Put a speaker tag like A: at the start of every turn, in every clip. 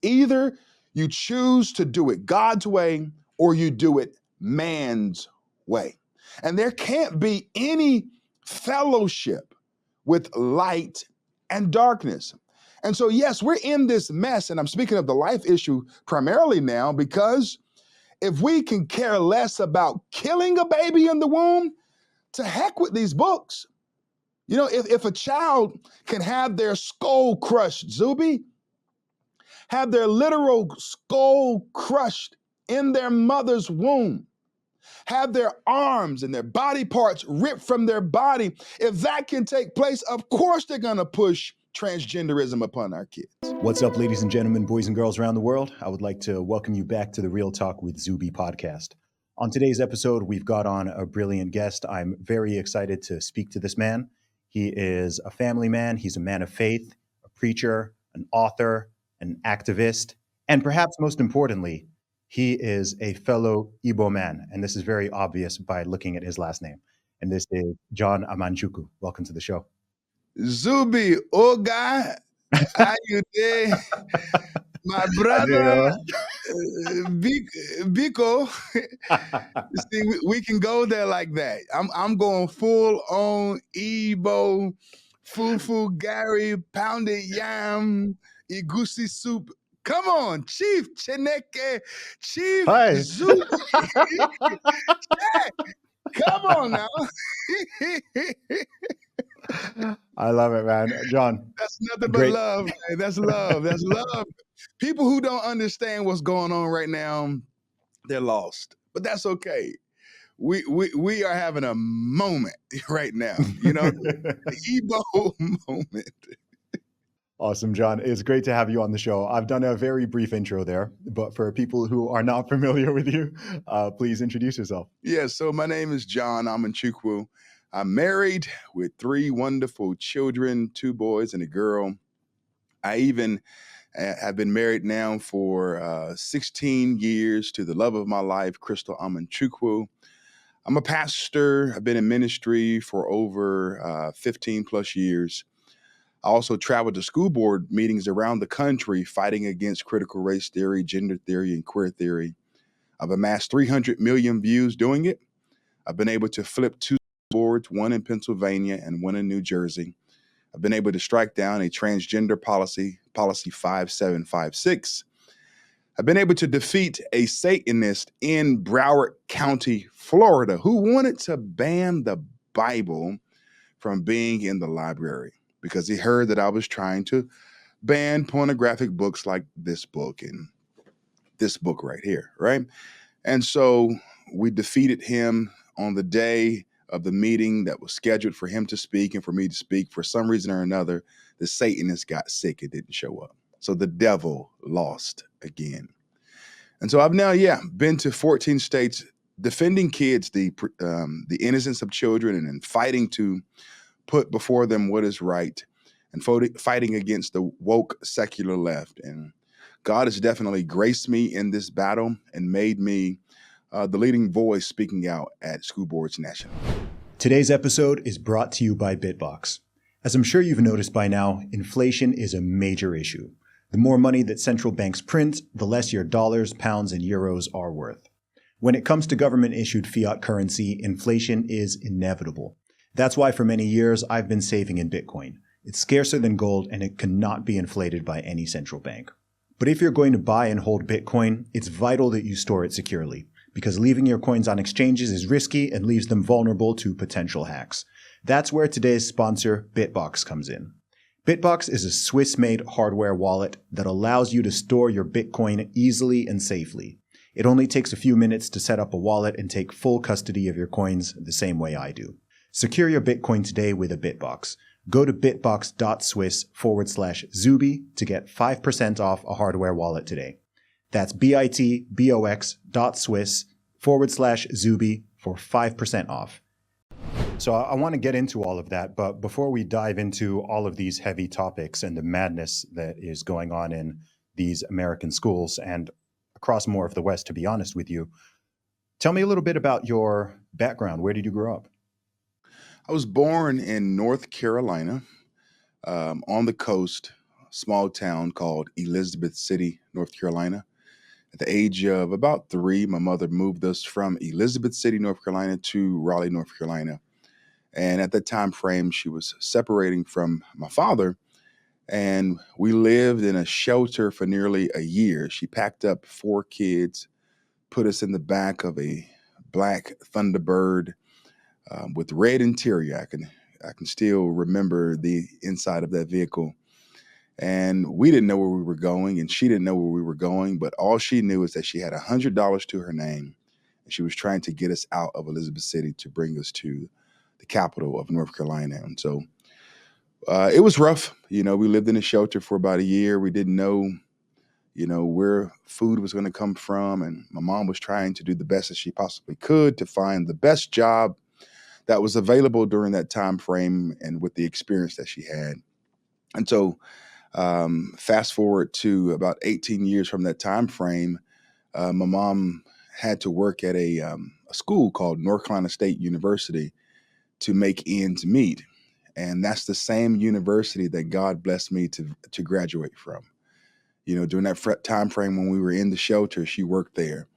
A: Either you choose to do it God's way or you do it man's way. And there can't be any fellowship with light and darkness. And so, yes, we're in this mess. And I'm speaking of the life issue primarily now because if we can care less about killing a baby in the womb, to heck with these books. You know, if a child can have their skull crushed, Zuby, have their literal skull crushed in their mother's womb, have their arms and their body parts ripped from their body, if that can take place, of course they're going to push transgenderism upon our kids.
B: What's up, ladies and gentlemen, boys and girls around the world? I would like to welcome you back to the Real Talk with Zuby podcast. On today's episode, we've got on a brilliant guest. I'm very excited to speak to this man. He is a family man. He's a man of faith, a preacher, an author, an activist, and perhaps most importantly, he is a fellow Igbo man. And this is very obvious by looking at his last name. And this is John Amanchukwu. Welcome to the show.
A: Zuby, oh God, how you doing? My brother, Biko. See, we can go there like that. I'm going full on Igbo, fufu, Gary, pounded yam, igusi soup. Come on, Chief Chineke, Chief
B: Hi.
A: Zuby. Come on now.
B: I love it, man. John.
A: That's nothing but love, man. That's love. That's love. People who don't understand what's going on right now, they're lost. But that's okay. We are having a moment right now, you know, the Igbo moment.
B: Awesome, John. It's great to have you on the show. I've done a very brief intro there, but for people who are not familiar with you, please introduce yourself.
A: Yeah, so my name is John Amanchukwu. I'm married with 3 wonderful children, 2 boys and a girl. I even have been married now for 16 years to the love of my life, Crystal Amanchukwu. I'm a pastor. I've been in ministry for over 15 plus years. I also traveled to school board meetings around the country fighting against critical race theory, gender theory, and queer theory. I've amassed 300 million views doing it. I've been able to flip 2 boards, one in Pennsylvania and one in New Jersey. I've been able to strike down a transgender policy 5756. I've been able to defeat a Satanist in Broward County, Florida, who wanted to ban the Bible from being in the library because he heard that I was trying to ban pornographic books like this book and this book right here, right? And so we defeated him on the day of the meeting that was scheduled for him to speak and for me to speak. For some reason or another, the Satanist got sick and didn't show up. So the devil lost again. And so I've now, been to 14 states defending kids, the innocence of children, and then fighting to put before them what is right and fighting against the woke secular left. And God has definitely graced me in this battle and made me the leading voice speaking out at School Boards National.
B: Today's episode is brought to you by BitBox. As I'm sure you've noticed by now, inflation is a major issue. The more money that central banks print, the less your dollars, pounds, and euros are worth. When it comes to government-issued fiat currency, inflation is inevitable. That's why for many years I've been saving in Bitcoin. It's scarcer than gold and it cannot be inflated by any central bank. But if you're going to buy and hold Bitcoin, it's vital that you store it securely, because leaving your coins on exchanges is risky and leaves them vulnerable to potential hacks. That's where today's sponsor, BitBox, comes in. BitBox is a Swiss-made hardware wallet that allows you to store your Bitcoin easily and safely. It only takes a few minutes to set up a wallet and take full custody of your coins the same way I do. Secure your Bitcoin today with a BitBox. Go to bitbox.swiss/Zuby to get 5% off a hardware wallet today. That's bitbox.swiss/Zuby for 5% off. So I want to get into all of that, but before we dive into all of these heavy topics and the madness that is going on in these American schools and across more of the West, to be honest with you, tell me a little bit about your background. Where did you grow up?
A: I was born in North Carolina, on the coast, small town called Elizabeth City, North Carolina. At the age of about 3, my mother moved us from Elizabeth City, North Carolina to Raleigh, North Carolina. And at that time frame, she was separating from my father, and we lived in a shelter for nearly a year. She packed up 4 kids, put us in the back of a black Thunderbird with red interior. I can still remember the inside of that vehicle. And we didn't know where we were going, and she didn't know where we were going. But all she knew is that she had $100 to her name, and she was trying to get us out of Elizabeth City to bring us to the capital of North Carolina. And so it was rough. We lived in a shelter for about a year. We didn't know, where food was going to come from. And my mom was trying to do the best that she possibly could to find the best job that was available during that time frame and with the experience that she had. And so fast forward to about 18 years from that time frame, my mom had to work at a school called North Carolina State University to make ends meet. And that's the same university that God blessed me to graduate from. During that time frame when we were in the shelter, she worked there,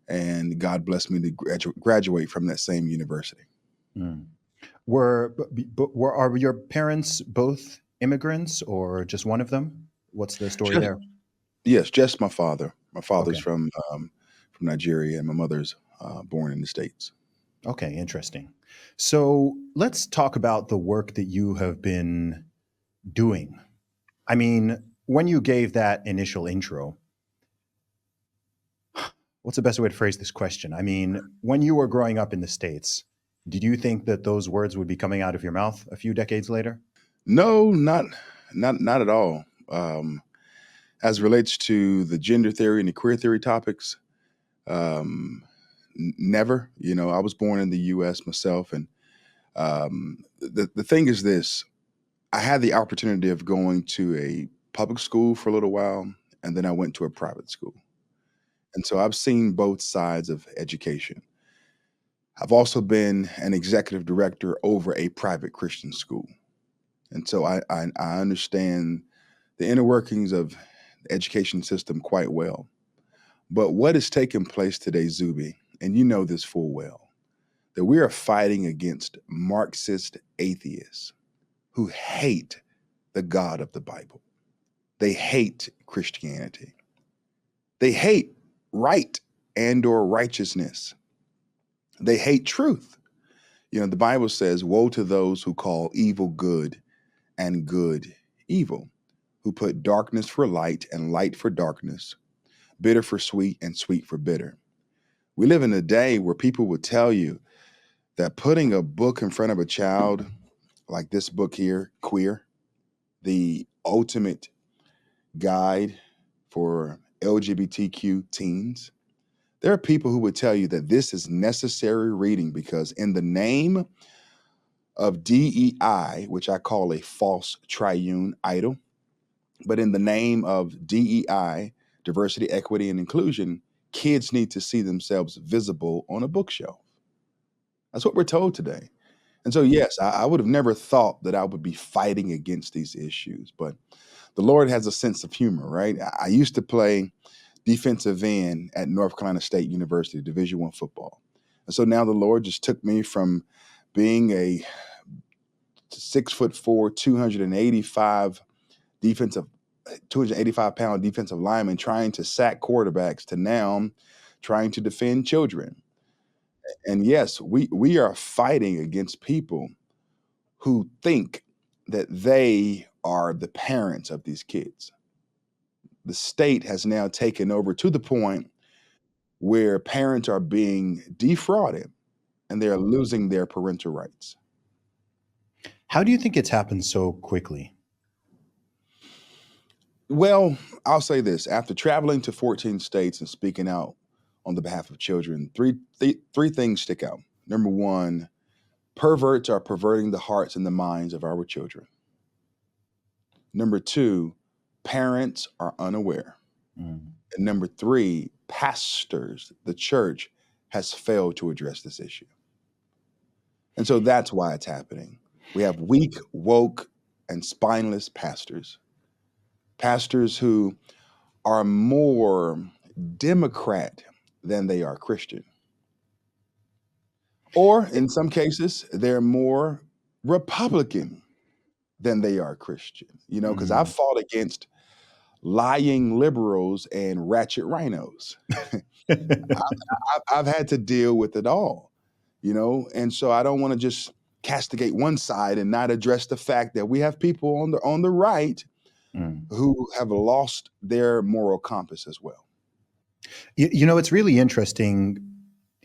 A: and God blessed me to graduate from that same university.
B: Mm. Are your parents both immigrants or just one of them? What's the story
A: Just,
B: there?
A: yes, just my father. My father's
B: Okay.
A: from Nigeria, and my mother's born in the States.
B: Okay, interesting. So let's talk about the work that you have been doing. I mean, when you gave that initial intro, what's the best way to phrase this question? I mean, when you were growing up in the States, did you think that those words would be coming out of your mouth a few decades later?
A: No, not at all. As relates to the gender theory and the queer theory topics, um, never. I was born in the U.S. myself, and the thing is this: I had the opportunity of going to a public school for a little while, and then I went to a private school, and so I've seen both sides of education. I've also been an executive director over a private Christian school, and so I understand the inner workings of the education system quite well. But what is taking place today, Zuby, and you know this full well, that we are fighting against Marxist atheists who hate the God of the Bible. They hate Christianity. They hate right and or righteousness. They hate truth. The Bible says, woe to those who call evil good and good evil, who put darkness for light and light for darkness, bitter for sweet and sweet for bitter. We live in a day where people would tell you that putting a book in front of a child, like this book here, Queer, the ultimate guide for LGBTQ teens, there are people who would tell you that this is necessary reading because in the name of DEI, which I call a false triune idol, but in the name of DEI, diversity, equity, and inclusion, kids need to see themselves visible on a bookshelf. That's what we're told today. And so, yes, I would have never thought that I would be fighting against these issues, but the Lord has a sense of humor, right? I used to play defensive end at North Carolina State University, Division I football. And so now the Lord just took me from being a 6'4", defensive 285-pound defensive lineman trying to sack quarterbacks to now trying to defend children. And yes, we are fighting against people who think that they are the parents of these kids. The state has now taken over to the point where parents are being defrauded and they're losing their parental rights.
B: How do you think it's happened so quickly?
A: Well, I'll say this. After traveling to 14 states and speaking out on the behalf of children, three things stick out. Number one, perverts are perverting the hearts and the minds of our children. Number two, parents are unaware.
B: Mm.
A: And number three, pastors, the church, has failed to address this issue. And so that's why it's happening. We have weak, woke, and spineless pastors pastors who are more Democrat than they are Christian. Or in some cases, they're more Republican than they are Christian, because I've
B: Mm.
A: fought against lying liberals and ratchet rhinos. I've had to deal with it all, and so I don't want to just castigate one side and not address the fact that we have people on the right
B: Mm.
A: who have lost their moral compass as well.
B: It's really interesting,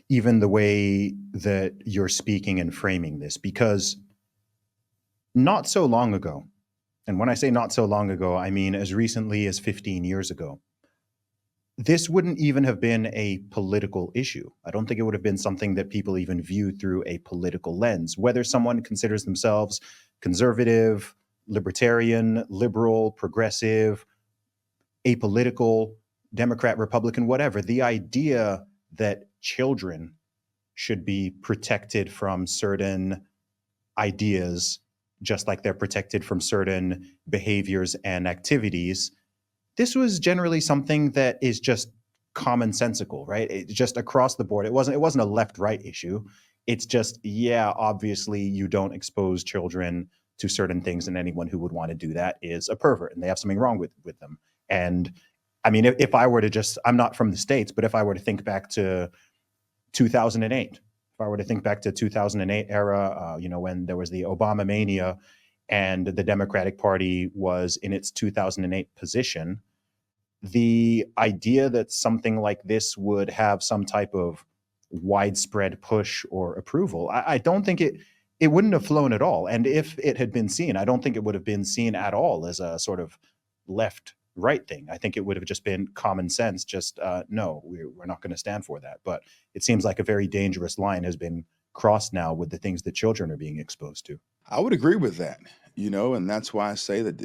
B: even the way that you're speaking and framing this, because not so long ago, and when I say not so long ago, I mean as recently as 15 years ago, this wouldn't even have been a political issue. I don't think it would have been something that people even view through a political lens. Whether someone considers themselves conservative, libertarian, liberal, progressive, apolitical, Democrat, Republican, whatever, the idea that children should be protected from certain ideas, just like they're protected from certain behaviors and activities, this was generally something that is just commonsensical, right? It's just across the board. It wasn't a left-right issue. It's just, yeah, obviously you don't expose children to certain things, and anyone who would want to do that is a pervert, and they have something wrong with them. And I mean, if I were to just, I'm not from the States, but if I were to think back to 2008, if I were to think back to 2008 era, when there was the Obama mania and the Democratic Party was in its 2008 position, the idea that something like this would have some type of widespread push or approval, I don't think it wouldn't have flown at all. And if it had been seen, I don't think it would have been seen at all as a sort of left right thing. I think it would have just been common sense. Just no, we're not going to stand for that. But it seems like a very dangerous line has been crossed now with the things that children are being exposed to.
A: I would agree with that, and that's why I say that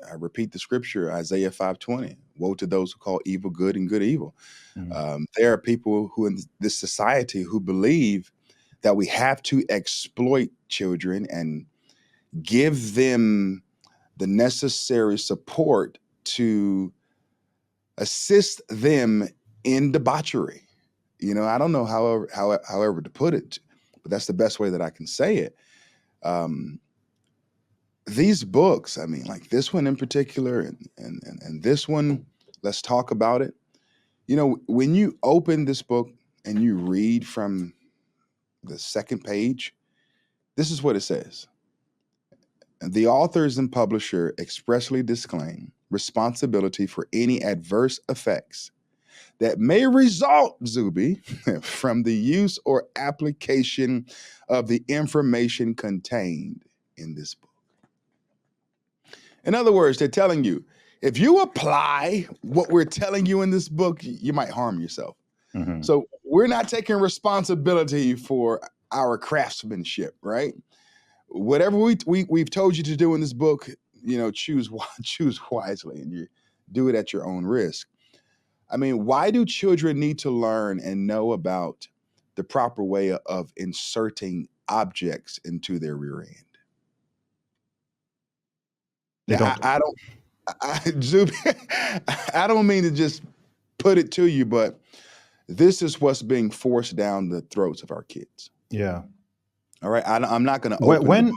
A: I repeat the scripture, Isaiah 5:20. Woe to those who call evil good and good evil.
B: Mm.
A: There are people who in this society who believe that we have to exploit children and give them the necessary support to assist them in debauchery. I don't know however to put it, but that's the best way that I can say it. These books, I mean, like this one in particular, and this one, let's talk about it. When you open this book and you read from the second page, this is what it says. The authors and publisher expressly disclaim responsibility for any adverse effects that may result, Zuby, from the use or application of the information contained in this book. In other words, they're telling you, if you apply what we're telling you in this book, you might harm yourself.
B: Mm-hmm.
A: So we're not taking responsibility for our craftsmanship, right? Whatever we've told you to do in this book, choose wisely, and you do it at your own risk. I mean, why do children need to learn and know about the proper way of inserting objects into their rear end?
B: They
A: Now,
B: don't.
A: Zuby, I don't mean to just put it to you, but this is what's being forced down the throats of our kids.
B: Yeah.
A: All right, I'm not going to
B: When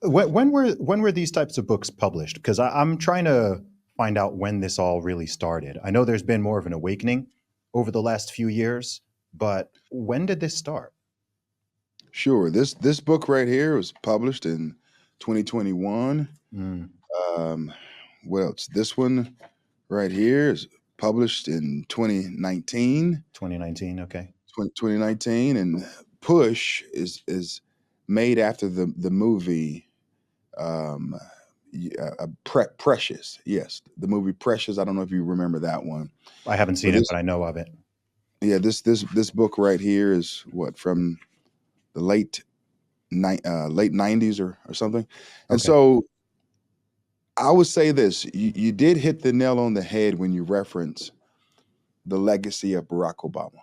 A: open.
B: when were these types of books published? Because I'm trying to find out when this all really started. I know there's been more of an awakening over the last few years, but when did this start?
A: Sure, this book right here was published in 2021.
B: Mm,
A: What else? This one right here is published in 2019.
B: 2019. Okay.
A: 2019, and Push is made after the movie um, Precious. Yes, the movie Precious. I don't know if you remember that one,
B: I haven't
A: but
B: seen it, but I know of it.
A: this book right here is what, from the late 90s or something. And
B: Okay.
A: so I would say this: you did hit the nail on the head when you reference the legacy of Barack Obama.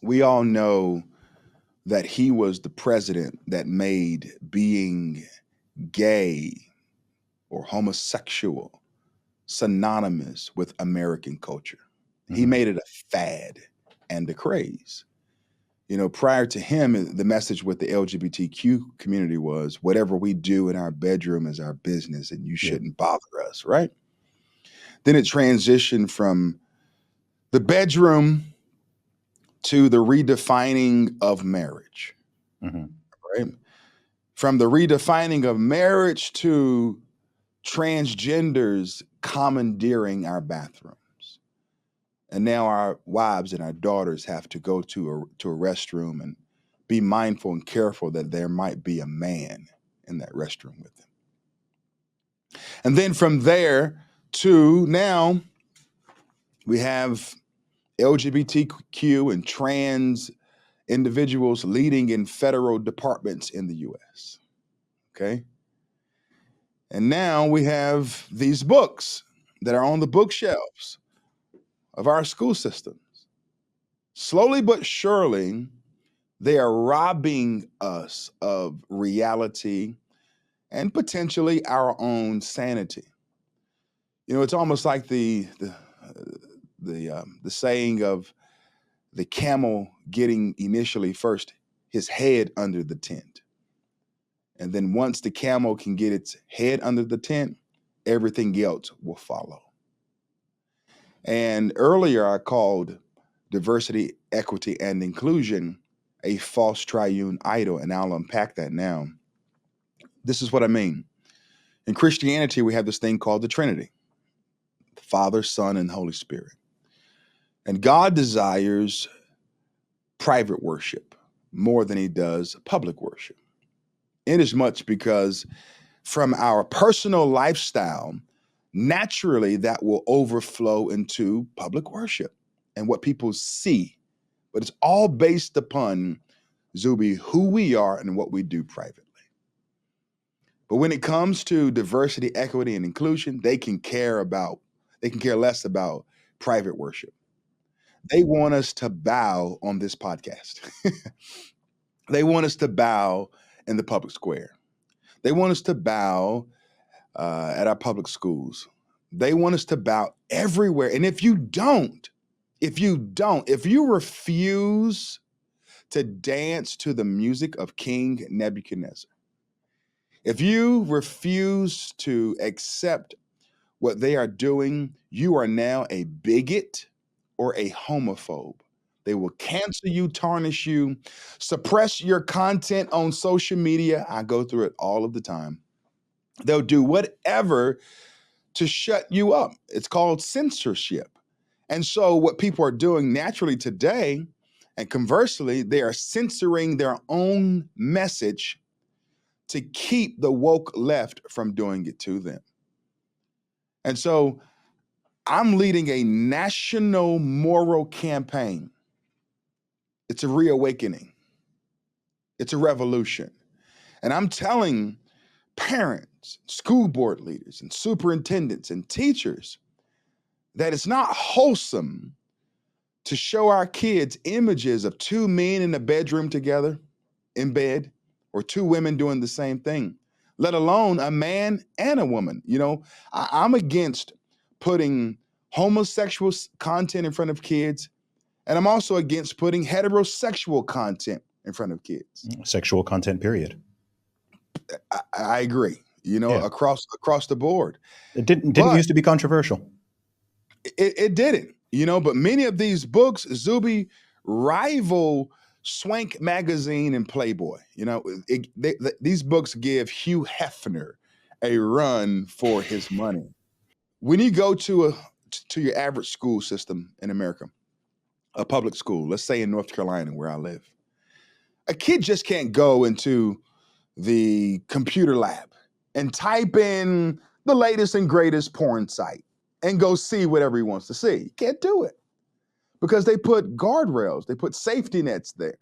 A: We all know that he was the president that made being gay or homosexual synonymous with American culture. He
B: Mhm.
A: made it a fad and a craze. Prior to him, the message with the LGBTQ community was whatever we do in our bedroom is our business and you
B: Yeah.
A: shouldn't bother us, right? Then it transitioned from the bedroom to the redefining of marriage,
B: Mhm.
A: right? From the redefining of marriage to transgenders commandeering our bathrooms. And now our wives and our daughters have to go to a restroom and be mindful and careful that there might be a man in that restroom with them. And then from there to now, we have LGBTQ and trans individuals leading in federal departments in the US. Okay. And now we have these books that are on the bookshelves of our school systems. Slowly but surely, they are robbing us of reality and potentially our own sanity. It's almost like the saying of the camel getting initially first his head under the tent. And then once the camel can get its head under the tent, everything else will follow. And earlier I called diversity, equity, and inclusion a false triune idol, and I'll unpack that now. This is what I mean. In Christianity, we have this thing called the Trinity: the Father, Son, and Holy Spirit. And God desires private worship more than he does public worship. Inasmuch because from our personal lifestyle, naturally that will overflow into public worship and what people see. But it's all based upon, Zuby, who we are and what we do privately. But when it comes to diversity, equity, and inclusion, they can care less about private worship. They want us to bow on this podcast. They want us to bow in the public square. They want us to bow at our public schools. They want us to bow everywhere. And if you refuse to dance to the music of King Nebuchadnezzar, if you refuse to accept what they are doing, you are now a bigot or a homophobe. They will cancel you, tarnish you, suppress your content on social media. I go through it all of the time. They'll do whatever to shut you up. It's called censorship. And so, what people are doing naturally today, and conversely, they are censoring their own message to keep the woke left from doing it to them. And so, I'm leading a national moral campaign. It's a reawakening, it's a revolution. And I'm telling parents, school board leaders, and superintendents and teachers that it's not wholesome to show our kids images of two men in a bedroom together in bed, or two women doing the same thing, let alone a man and a woman. I'm against putting homosexual content in front of kids, and I'm also against putting heterosexual content in front of kids.
B: Sexual content, period.
A: I agree,
B: Yeah.
A: across the board.
B: It didn't
A: But
B: used to be controversial.
A: it didn't, but many of these books, Zuby, rival Swank magazine and Playboy. These books give Hugh Hefner a run for his money. When you go to your average school system in America, a public school, let's say in North Carolina where I live, a kid just can't go into the computer lab and type in the latest and greatest porn site and go see whatever he wants to see. You can't do it because they put guardrails, they put safety nets there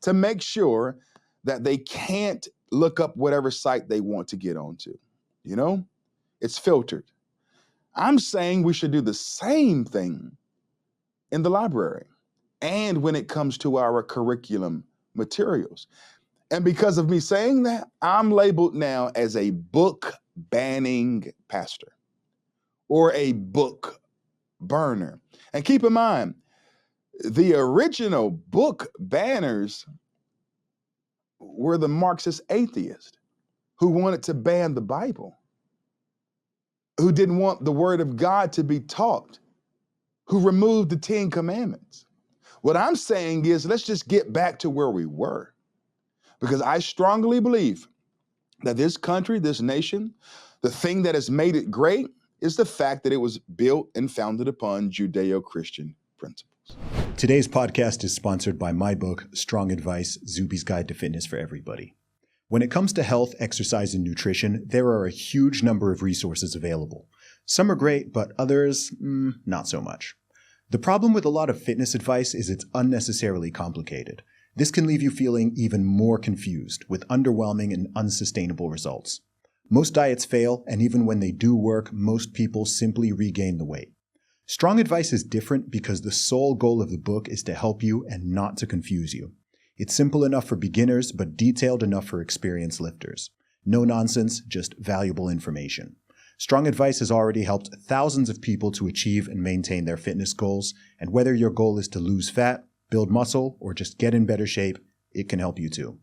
A: to make sure that they can't look up whatever site they want to get onto. You know, it's filtered. I'm saying we should do the same thing in the library and when it comes to our curriculum materials. And because of me saying that, I'm labeled now as a book banning pastor or a book burner. And keep in mind, the original book banners were the Marxist atheists who wanted to ban the Bible, who didn't want the word of God to be taught, who removed the 10 commandments. What I'm saying is, let's just get back to where we were, because I strongly believe that this country, this nation, the thing that has made it great is the fact that it was built and founded upon Judeo-Christian principles.
B: Today's podcast is sponsored by my book, Strong Advice, Zuby's Guide to Fitness for Everybody. When it comes to health, exercise, and nutrition, there are a huge number of resources available. Some are great, but others, not so much. The problem with a lot of fitness advice is it's unnecessarily complicated. This can leave you feeling even more confused, with underwhelming and unsustainable results. Most diets fail, and even when they do work, most people simply regain the weight. Strong Advice is different because the sole goal of the book is to help you and not to confuse you. It's simple enough for beginners, but detailed enough for experienced lifters. No nonsense, just valuable information. Strong Advice has already helped thousands of people to achieve and maintain their fitness goals, and whether your goal is to lose fat, build muscle, or just get in better shape, it can help you too.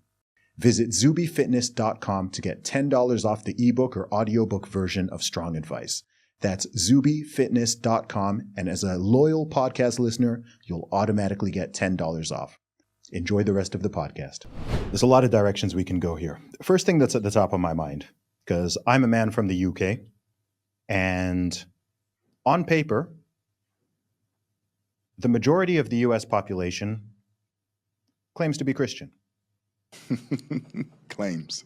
B: Visit zubyfitness.com to get $10 off the ebook or audiobook version of Strong Advice. That's zubyfitness.com, and as a loyal podcast listener, you'll automatically get $10 off. Enjoy the rest of the podcast. There's a lot of directions we can go here. The first thing that's at the top of my mind, because I'm a man from the UK, and on paper, the majority of the US population claims to be Christian.
A: Claims.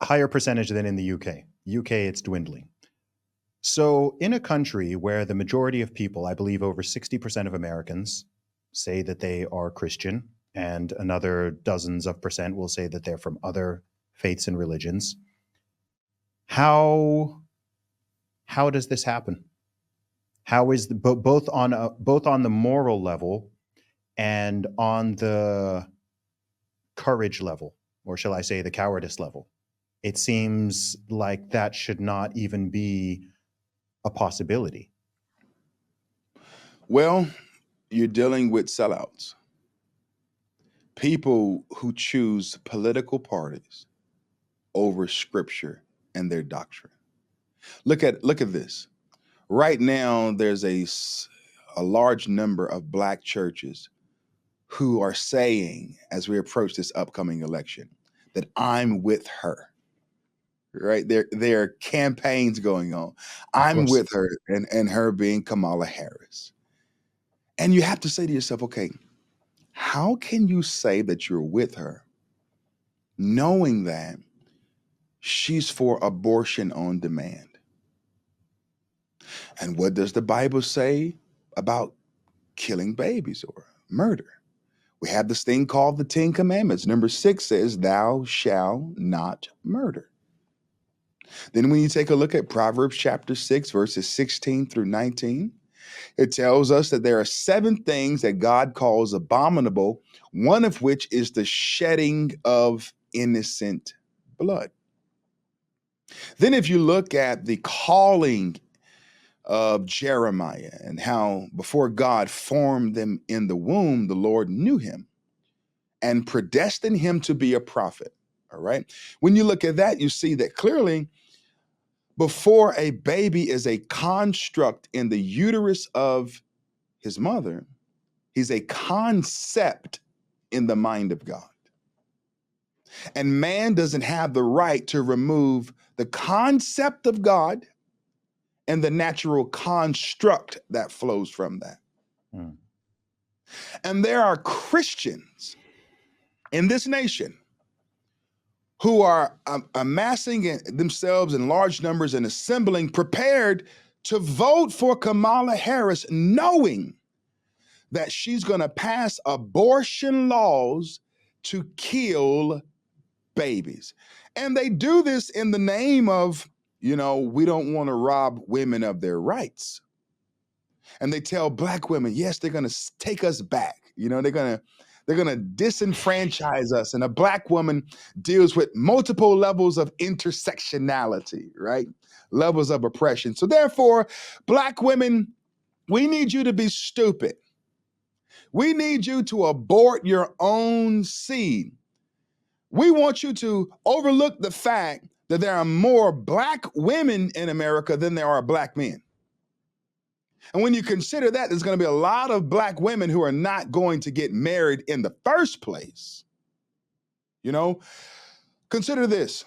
B: Higher percentage than in the UK. UK, it's dwindling. So in a country where the majority of people, I believe over 60% of Americans, say that they are Christian, and another dozens of percent will say that they're from other faiths and religions, how does this happen? How is both on the moral level and on the courage level, or shall I say the cowardice level? It seems like that should not even be a possibility.
A: Well, you're dealing with sellouts. People who choose political parties over scripture and their doctrine. Look at this. Right now, there's a large number of black churches who are saying, as we approach this upcoming election, that I'm with her. Right? There are campaigns going on. I'm with her, and her being Kamala Harris. And you have to say to yourself, okay, how can you say that you're with her knowing that she's for abortion on demand? And what does the Bible say about killing babies or murder? We have this thing called the 10 Commandments. Number 6 says, thou shalt not murder. Then when you take a look at Proverbs chapter 6, verses 16 through 19, it tells us that there are 7 things that God calls abominable, one of which is the shedding of innocent blood. Then if you look at the calling of Jeremiah and how before God formed them in the womb, the Lord knew him and predestined him to be a prophet. All right. When you look at that, you see that clearly before a baby is a construct in the uterus of his mother, he's a concept in the mind of God. And man doesn't have the right to remove the concept of God and the natural construct that flows from that. And there are Christians in this nation who are amassing themselves in large numbers and assembling, prepared to vote for Kamala Harris, knowing that she's going to pass abortion laws to kill babies. And they do this in the name of, we don't want to rob women of their rights. And they tell black women, yes, they're going to take us back. They're going They're going to disenfranchise us. And a Black woman deals with multiple levels of intersectionality, right? Levels of oppression. So therefore, Black women, we need you to be stupid. We need you to abort your own seed. We want you to overlook the fact that there are more Black women in America than there are Black men. And when you consider that, there's going to be a lot of Black women who are not going to get married in the first place. You know, consider this.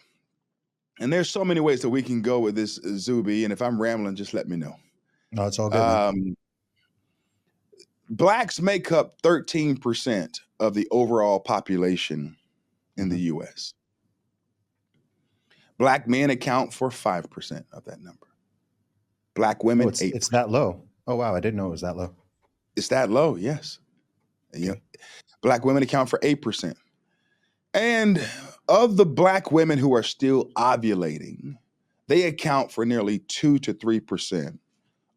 A: And there's so many ways that we can go with this, Zuby. And if I'm rambling, just let me know.
B: No, it's all good, man.
A: Blacks make up 13% of the overall population in the US. Black men account for 5% of that number. Black women, 8%.
B: It's that low. Oh, wow. I didn't know it was that low.
A: It's that low, yes. Okay. You know, Black women account for 8%. And of the Black women who are still ovulating, they account for nearly 2 to 3%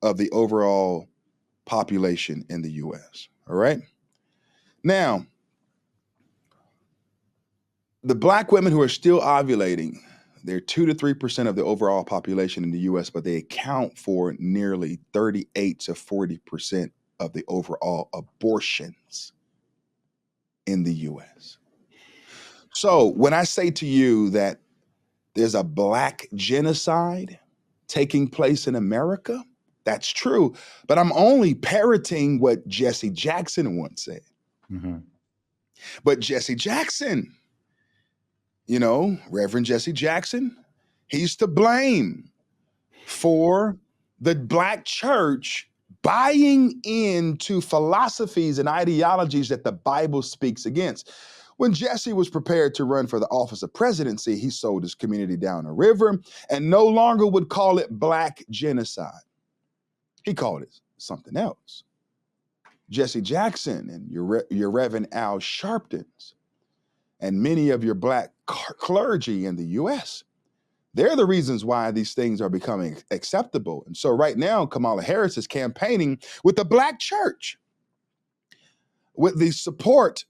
A: of the overall population in the US. All right. Now, the Black women who are still ovulating, they're 2 to 3% of the overall population in the US, but they account for nearly 38 to 40% of the overall abortions in the US. So when I say to you that there's a Black genocide taking place in America, that's true. But I'm only parroting what Jesse Jackson once said. But Jesse Jackson, you know, Reverend Jesse Jackson, he's to blame for the Black church buying into philosophies and ideologies that the Bible speaks against. When Jesse was prepared to run for the office of presidency, he sold his community down a river and no longer would call it Black genocide. He called it something else. Jesse Jackson and your Reverend Al Sharptons and many of your Black clergy in the US, they're the reasons why these things are becoming acceptable. And so right now, Kamala Harris is campaigning with the Black church, with the support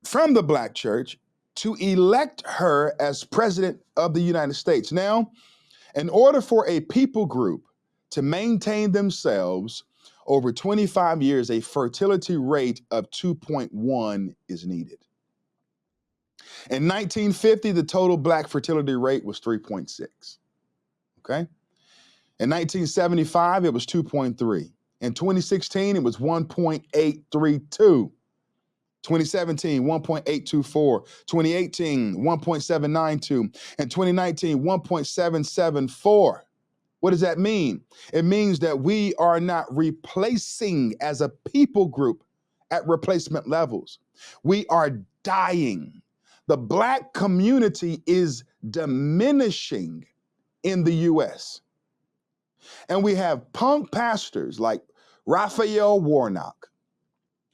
A: from the Black church to elect her as president of the United States. Now, in order for a people group to maintain themselves over 25 years, a fertility rate of 2.1 is needed. In 1950, the total Black fertility rate was 3.6. Okay. In 1975, it was 2.3. In 2016, it was 1.832. 2017, 1.824. 2018, 1.792. And 2019, 1.774. What does that mean? It means that we are not replacing as a people group at replacement levels. We are dying. The Black community is diminishing in the US. And we have punk pastors like Raphael Warnock,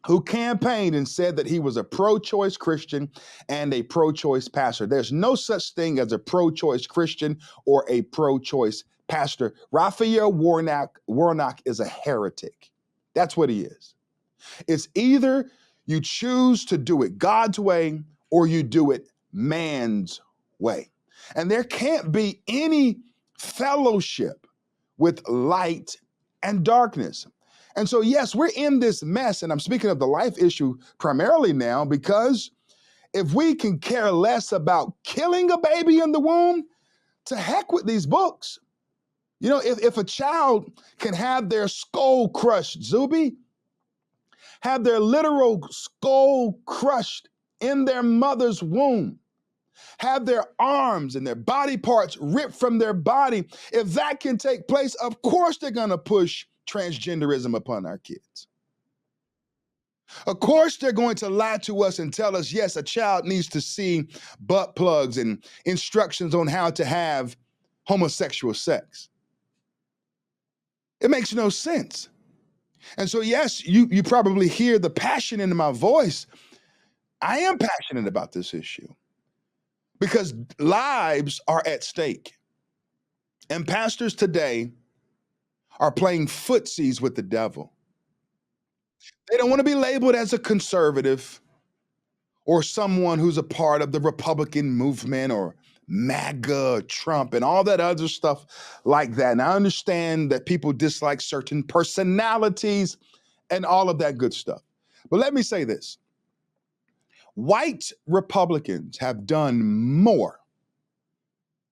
A: who campaigned and said that he was a pro-choice Christian and a pro-choice pastor. There's no such thing as a pro-choice Christian or a pro-choice pastor. Raphael Warnock is a heretic. That's what he is. It's either you choose to do it God's way or you do it man's way. And there can't be any fellowship with light and darkness. And so, yes, we're in this mess, and I'm speaking of the life issue primarily now, because if we can care less about killing a baby in the womb, to heck with these books. You know, if a child can have their skull crushed, Zuby, have their literal skull crushed in their mother's womb, have their arms and their body parts ripped from their body, if that can take place, of course they're going to push transgenderism upon our kids. Of course, they're going to lie to us and tell us, yes, a child needs to see butt plugs and instructions on how to have homosexual sex. It makes no sense. And so, yes, you probably hear the passion in my voice. I am passionate about this issue because lives are at stake. And pastors today are playing footsies with the devil. They don't want to be labeled as a conservative or someone who's a part of the Republican movement or MAGA, Trump, and all that other stuff like that. And I understand that people dislike certain personalities and all of that good stuff. But let me say this: white Republicans have done more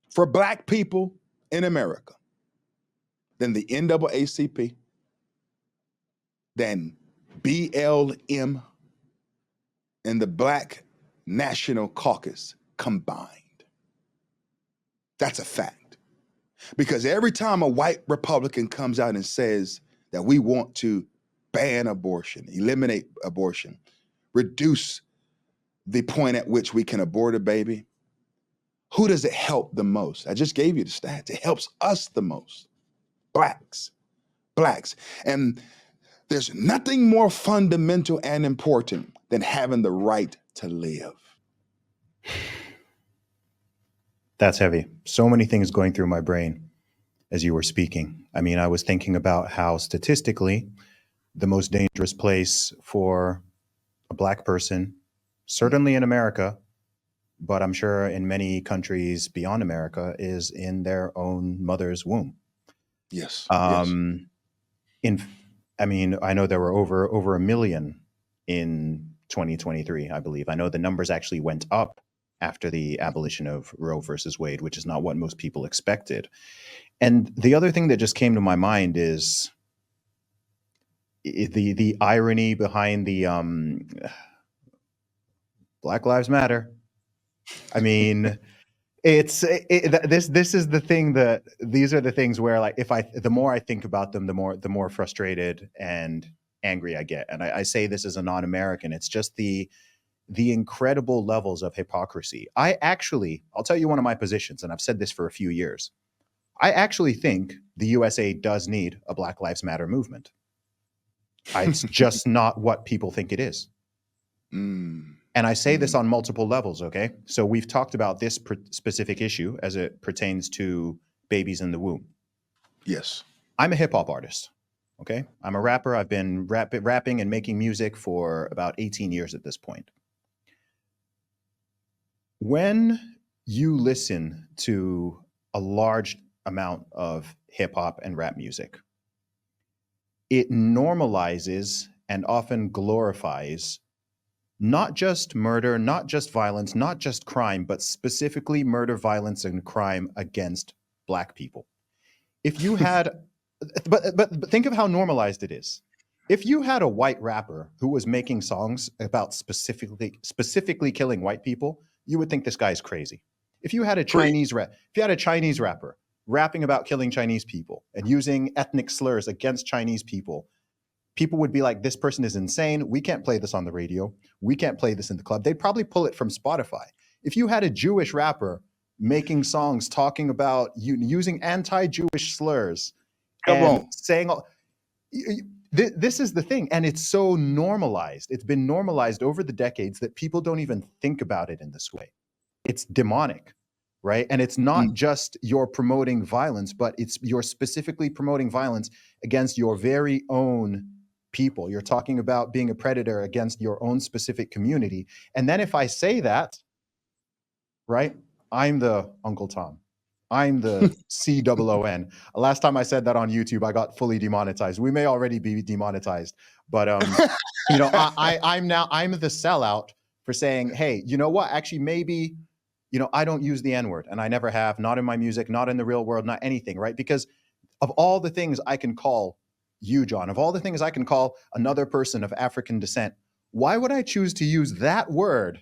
A: for Black people in America than the NAACP, than BLM, and the Black National Caucus combined. That's a fact. Because every time a white Republican comes out and says that we want to ban abortion, eliminate abortion, reduce the point at which we can abort a baby, who does it help the most? I just gave you the stats. It helps us the most. Blacks. And there's nothing more fundamental and important than having the right to live.
B: That's heavy. So many things going through my brain as you were speaking. I mean, I was thinking about how statistically the most dangerous place for a Black person, certainly in America, but I'm sure in many countries beyond America, is in their own mother's womb.
A: Yes.
B: I mean, I know there were over a million in 2023, I believe. I know the numbers actually went up after the abolition of Roe versus Wade, which is not what most people expected. And the other thing that just came to my mind is the irony behind the Black Lives Matter. I mean, this is the thing that these are the things where, like, the more I think about them, the more frustrated and angry I get. And I say this as a non-American. It's just the incredible levels of hypocrisy. I'll tell you one of my positions, and I've said this for a few years. I actually think the USA does need a Black Lives Matter movement. It's just not what people think it is. And I say this on multiple levels, okay? So we've talked about this specific issue as it pertains to babies in the womb.
A: Yes.
B: I'm a hip hop artist, okay? I'm a rapper. I've been rapping and making music for about 18 years at this point. When you listen to a large amount of hip hop and rap music, it normalizes and often glorifies not just murder, not just violence, not just crime, but specifically murder, violence, and crime against Black people. If you had, but think of how normalized it is. If you had a white rapper who was making songs about specifically killing white people, you would think this guy is crazy. If you had a Chinese rapper rapping about killing Chinese people and using ethnic slurs against Chinese people would be like, this person is insane. We can't play this on the radio. We can't play this in the club. They'd probably pull it from Spotify. If you had a Jewish rapper making songs talking about using anti-Jewish slurs saying, this is the thing. And it's so normalized. It's been normalized over the decades that people don't even think about it in this way. It's demonic, right? And it's not just you're promoting violence, but you're specifically promoting violence against your very own people. You're talking about being a predator against your own specific community. And then if I say that, right, I'm the Uncle Tom. I'm the COON. Last time I said that on YouTube, I got fully demonetized. We may already be demonetized, but I'm the sellout for saying, hey, you know what? Actually, maybe, I don't use the N-word, and I never have, not in my music, not in the real world, not anything, right? Because of all the things I can call you, John, of all the things I can call another person of African descent, why would I choose to use that word?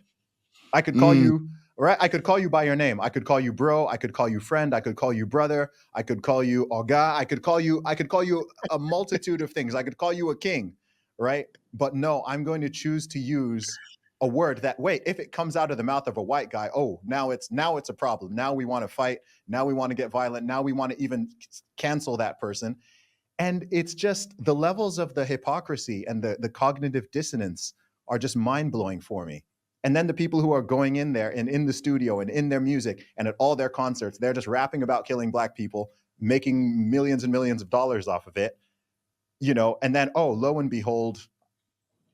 B: I could call you, right? I could call you by your name. I could call you bro. I could call you friend. I could call you brother. I could call you Oga. I could call you a multitude of things. I could call you a king, right? But no, I'm going to choose to use a word that, wait, if it comes out of the mouth of a white guy, oh, now it's a problem. Now we want to fight. Now we want to get violent. Now we want to even cancel that person. And it's just the levels of the hypocrisy and the cognitive dissonance are just mind-blowing for me. And then the people who are going in there and in the studio and in their music and at all their concerts, they're just rapping about killing Black people, making millions and millions of dollars off of it, and then, oh, lo and behold,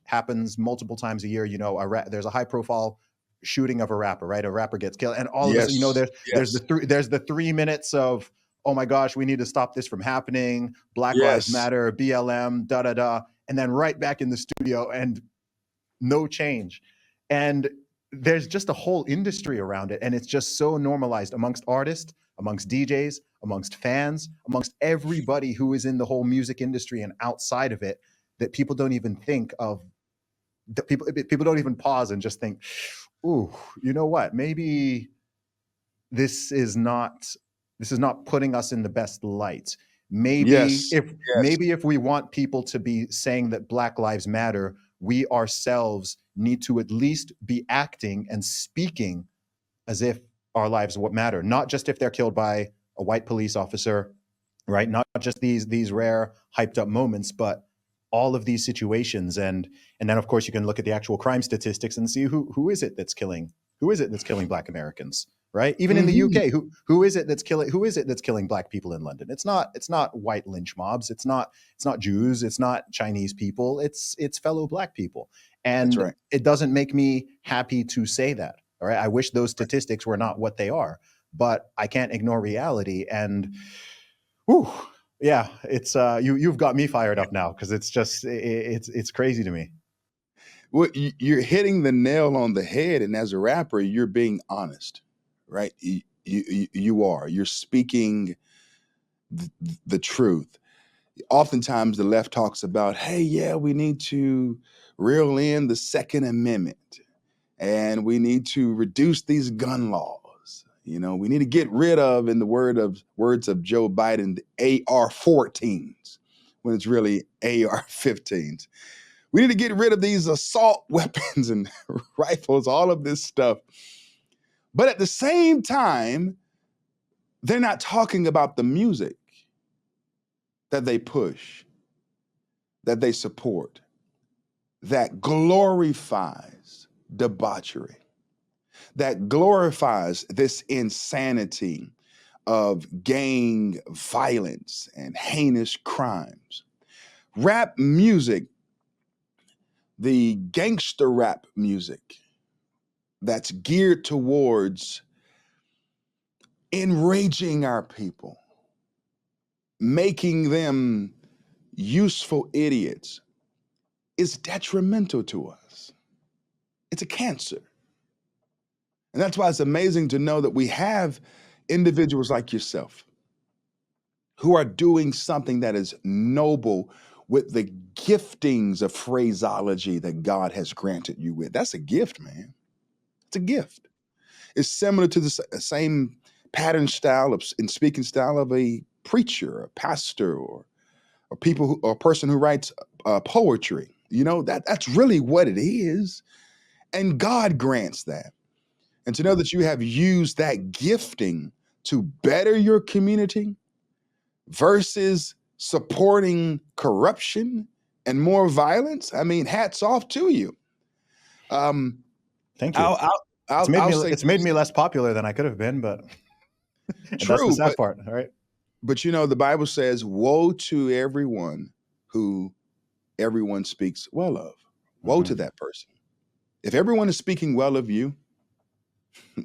B: happens multiple times a year. There's a high profile shooting of a rapper, right? A rapper gets killed, and all of a sudden,
A: Yes. Yes.
B: there's the 3 minutes of, oh my gosh, we need to stop this from happening. Black Lives
A: Yes.
B: Matter, BLM, da da da, and then right back in the studio and no change. And there's just a whole industry around it, and it's just so normalized amongst artists, amongst DJs, amongst fans, amongst everybody who is in the whole music industry and outside of it, that people don't even think of. That people don't even pause and just think, ooh, you know what, maybe this is not putting us in the best light. maybe
A: Yes.
B: if
A: Yes.
B: maybe if we want people to be saying that Black Lives Matter, we ourselves need to at least be acting and speaking as if our lives what matter, not just if they're killed by a white police officer, right? Not just these rare hyped up moments, but all of these situations. And then of course you can look at the actual crime statistics and see who is it that's killing Black Americans, right? Even in the
A: Mhm.
B: UK, who is it that's killing Black people in London? It's not white lynch mobs. It's not Jews. It's not Chinese people. It's fellow Black people.
A: That's
B: And
A: right.
B: it doesn't make me happy to say that. All right. I wish those statistics were not what they are, but I can't ignore reality. And whew, yeah, it's you've got me fired up now because it's crazy to me.
A: Well, you're hitting the nail on the head, and as a rapper, you're being honest, right? You are. You're speaking th- the truth. Oftentimes, the left talks about, hey, yeah, we need to reel in the Second Amendment, and we need to reduce these gun laws. We need to get rid of, in the words of Joe Biden, the AR-14s, when it's really AR-15s. We need to get rid of these assault weapons and rifles, all of this stuff. But at the same time, they're not talking about the music that they push, that they support, that glorifies debauchery, that glorifies this insanity of gang violence and heinous crimes. Rap music, the gangster rap music that's geared towards enraging our people, making them useful idiots, is detrimental to us. It's a cancer. And that's why it's amazing to know that we have individuals like yourself who are doing something that is noble with the giftings of phraseology that God has granted you with. That's a gift, man. It's a gift. It's similar to the same pattern style and speaking style of a preacher, a pastor, or a person who writes poetry. That's really what it is, and God grants that. And to know that you have used that gifting to better your community versus supporting corruption and more violence, I mean, hats off to you. Um,
B: Thank you.
A: I'll, I'll,
B: It's
A: I'll,
B: made
A: I'll
B: me
A: say
B: it's made
A: this.
B: me less popular than I could have been, but and that's the
A: True,
B: sad part. All right.
A: but the Bible says, "Woe to everyone who everyone speaks well of." Woe to
B: Mhm.
A: that person. If everyone is speaking well of you,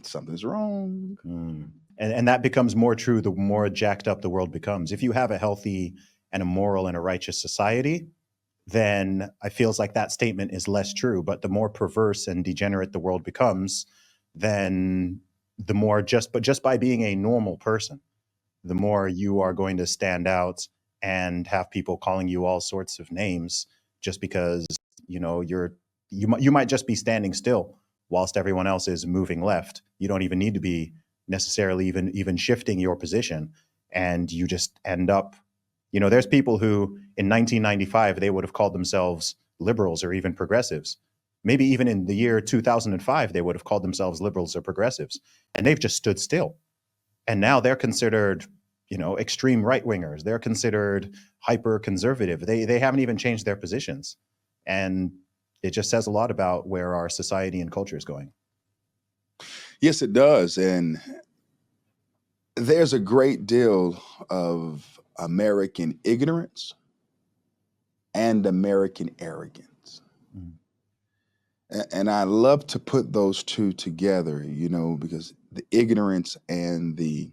A: something's wrong.
B: Mm. And that becomes more true the more jacked up the world becomes. If you have a healthy and a moral and a righteous society, then I feels like that statement is less true. But the more perverse and degenerate the world becomes, then the more just by being a normal person, the more you are going to stand out and have people calling you all sorts of names just because you might just be standing still whilst everyone else is moving left. You don't even need to be necessarily even shifting your position, and you just end up. There's people who in 1995 they would have called themselves liberals or even progressives. Maybe even in the year 2005 they would have called themselves liberals or progressives, and they've just stood still, and now they're considered extreme right wingers. They're considered hyper conservative. They haven't even changed their positions, and it just says a lot about where our society and culture is going.
A: Yes, it does. And there's a great deal of American ignorance and American arrogance.
B: Mm.
A: And I love to put those two together, because the ignorance and the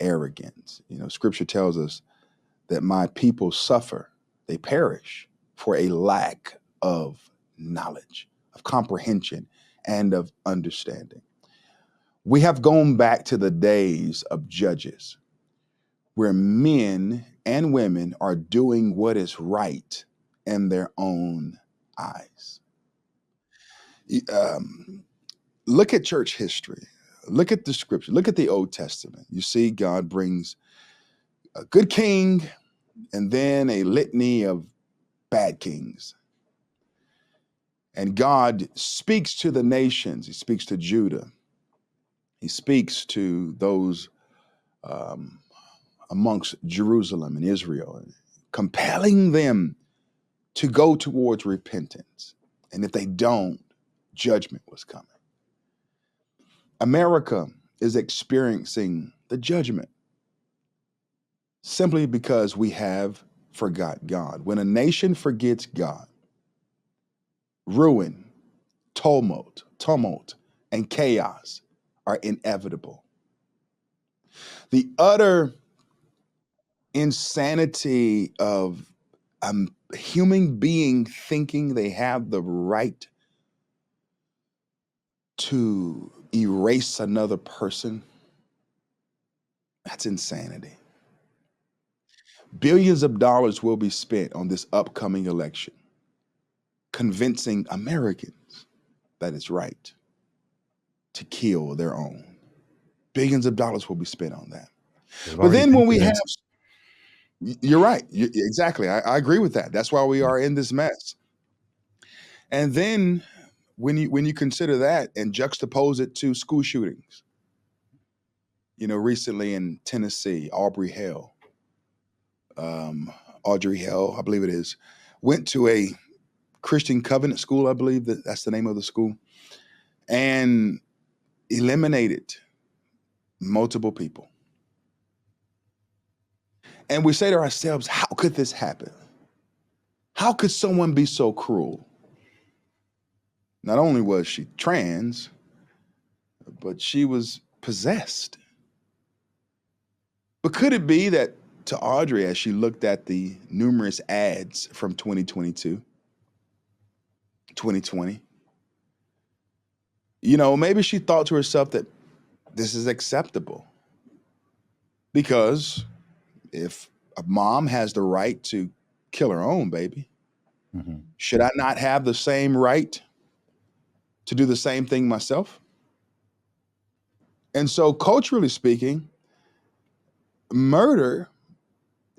A: arrogance. Scripture tells us that my people suffer, they perish for a lack of knowledge, of comprehension, and of understanding. We have gone back to the days of judges where men and women are doing what is right in their own eyes. Um, Look at church history. Look at the scripture. Look at the Old Testament. You see, God brings a good king and then a litany of bad kings. And God speaks to the nations. He speaks to Judah. He speaks to those um, amongst Jerusalem and Israel, compelling them to go towards repentance. And if they don't, judgment was coming. America is experiencing the judgment simply because we have forgot God. When a nation forgets God, ruin, tumult, and chaos are inevitable. The utter insanity of a human being thinking they have the right to erase another person, that's insanity. Billions of dollars will be spent on this upcoming election, convincing Americans that it's right to kill their own. Billions of dollars will be spent on that.
B: They've
A: But
B: already
A: then
B: been
A: when we have,
B: convinced.
A: you're right, exactly. I agree with that. That's why we are in this mess. And then when you consider that and juxtapose it to school shootings, recently in Tennessee, um, Audrey Hell, I believe it is, went to a Christian Covenant school, I believe that's the name of the school, and eliminated multiple people. And we say to ourselves, how could this happen? How could someone be so cruel? Not only was she trans, but she was possessed. But could it be that to Audrey, as she looked at the numerous ads from 2022, 2020, maybe she thought to herself that this is acceptable because if a mom has the right to kill her own baby,
B: Mhm.
A: should I not have the same right to do the same thing myself? And so, culturally speaking, murder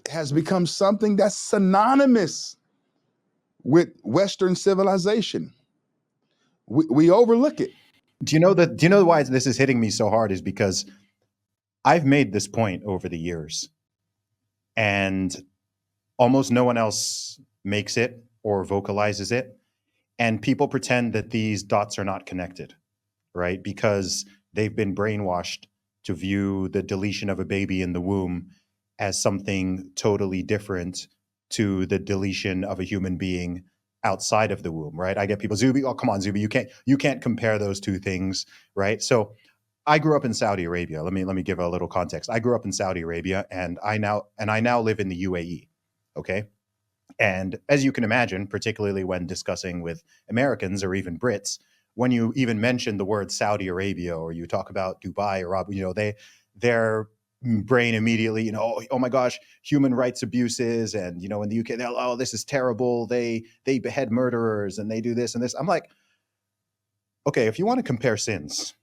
A: has become something that's synonymous with Western civilization. We overlook it.
B: Do you know why this is hitting me so hard is because I've made this point over the years and almost no one else makes it or vocalizes it. And people pretend that these dots are not connected, right? Because they've been brainwashed to view the deletion of a baby in the womb as something totally different to the deletion of a human being outside of the womb, right? I get people, Zuby, oh come on, Zuby, you can't compare those two things, right? So I grew up in Saudi Arabia. Let me give a little context. I grew up in Saudi Arabia and I now live in the UAE. Okay. And as you can imagine, particularly when discussing with Americans or even Brits, when you even mention the word Saudi Arabia or you talk about Dubai or Abu, their brain immediately, oh my gosh, human rights abuses, and in the UK, oh this is terrible. They behead murderers and they do this and this. I'm like, okay, if you want to compare sins,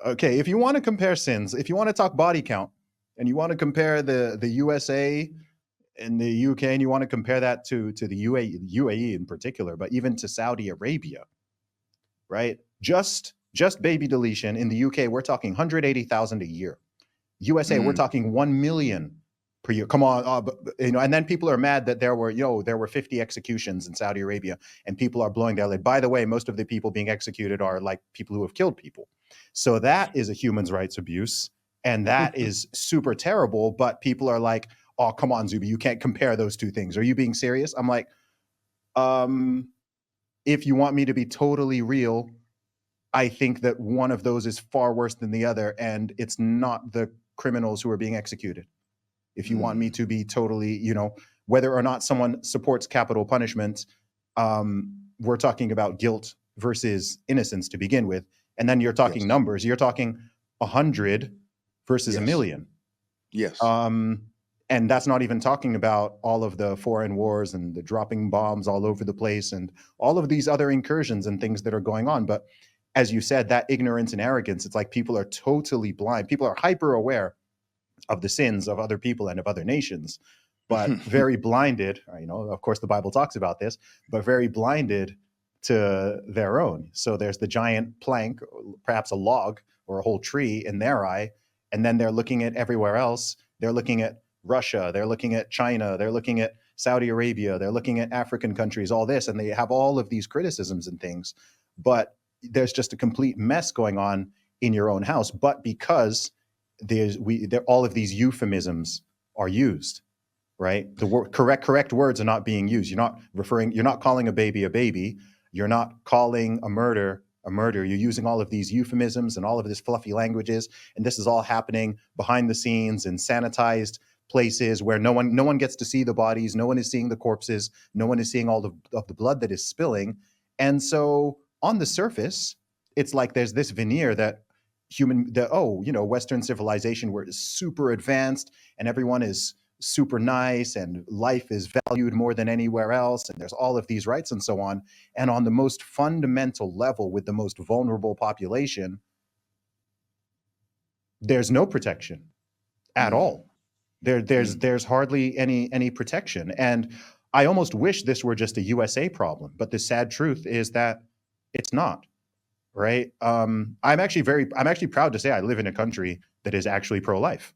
B: okay, if you want to compare sins, if you want to talk body count, and you want to compare the USA in the UK, and you want to compare that to the UAE in particular, but even to Saudi Arabia, right? Just baby deletion in the UK, we're talking 180,000 a year. USA, we're
A: Mm.
B: talking 1 million per year. Come on, and then people are mad that there were 50 executions in Saudi Arabia, and people are blowing their lid. By the way, most of the people being executed are like people who have killed people. So that is a human rights abuse, and that is super terrible. But people are like, "Oh, come on, Zuby, you can't compare those two things. Are you being serious?" I'm like, Um, if you want me to be totally real, I think that one of those is far worse than the other, and it's not the criminals who are being executed. If you want me
A: Mm,
B: to be totally, whether or not someone supports capital punishment, we're talking about guilt versus innocence to begin with. And then you're talking
A: yes.
B: numbers. You're talking 100 versus a
A: Yes.
B: million.
A: Yes.
B: Um, and that's not even talking about all of the foreign wars and the dropping bombs all over the place and all of these other incursions and things that are going on. But as you said, that ignorance and arrogance, it's like people are totally blind. People are hyper aware of the sins of other people and of other nations, but very blinded. Of course, the Bible talks about this, but very blinded to their own. So there's the giant plank, perhaps a log or a whole tree in their eye, and then they're looking at everywhere else. They're looking at Russia, they're looking at China, they're looking at Saudi Arabia, they're looking at African countries, all this, and they have all of these criticisms and things. But there's just a complete mess going on in your own house. But because all of these euphemisms are used, right? The correct words are not being used. You're not calling a baby, you're not calling a murder a murder. You're using all of these euphemisms and all of this fluffy languages, and this is all happening behind the scenes in sanitized places where no one gets to see the bodies, no one is seeing the corpses, no one is seeing all of the blood that is spilling. And so on the surface, it's like there's this veneer that Western civilization where it's super advanced and everyone is super nice and life is valued more than anywhere else and there's all of these rights and so on. And on the most fundamental level with the most vulnerable population, there's no protection at
A: mm,
B: all. There's
A: mm.
B: there's hardly any protection. And I almost wish this were just a USA problem, but the sad truth is that it's not. Right? I'm actually proud to say I live in a country that is actually pro-life.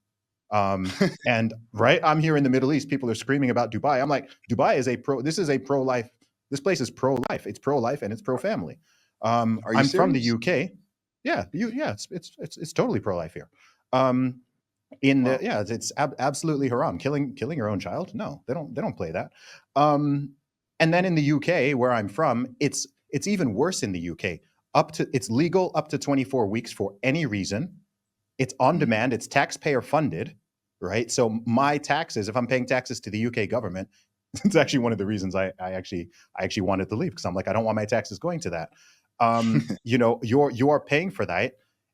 B: And right, I'm here in the Middle East. People are screaming about Dubai. I'm like, Dubai is a pro. This is a pro-life. This place is pro-life. It's pro-life and it's pro-family.
A: Are you
B: I'm from the
A: serious?
B: UK. Yeah, it's totally pro-life here. Um, in the
A: Wow.
B: yeah, absolutely haram. Killing your own child? No, they don't play that. Um, and then in the UK, where I'm from, it's even worse in the UK. It's legal up to 24 weeks for any reason. It's on
A: Mm.
B: demand. It's taxpayer funded, right? So my taxes, if I'm paying taxes to the UK government, it's actually one of the reasons I actually wanted to leave because I'm like I don't want my taxes going to that. You are paying for that,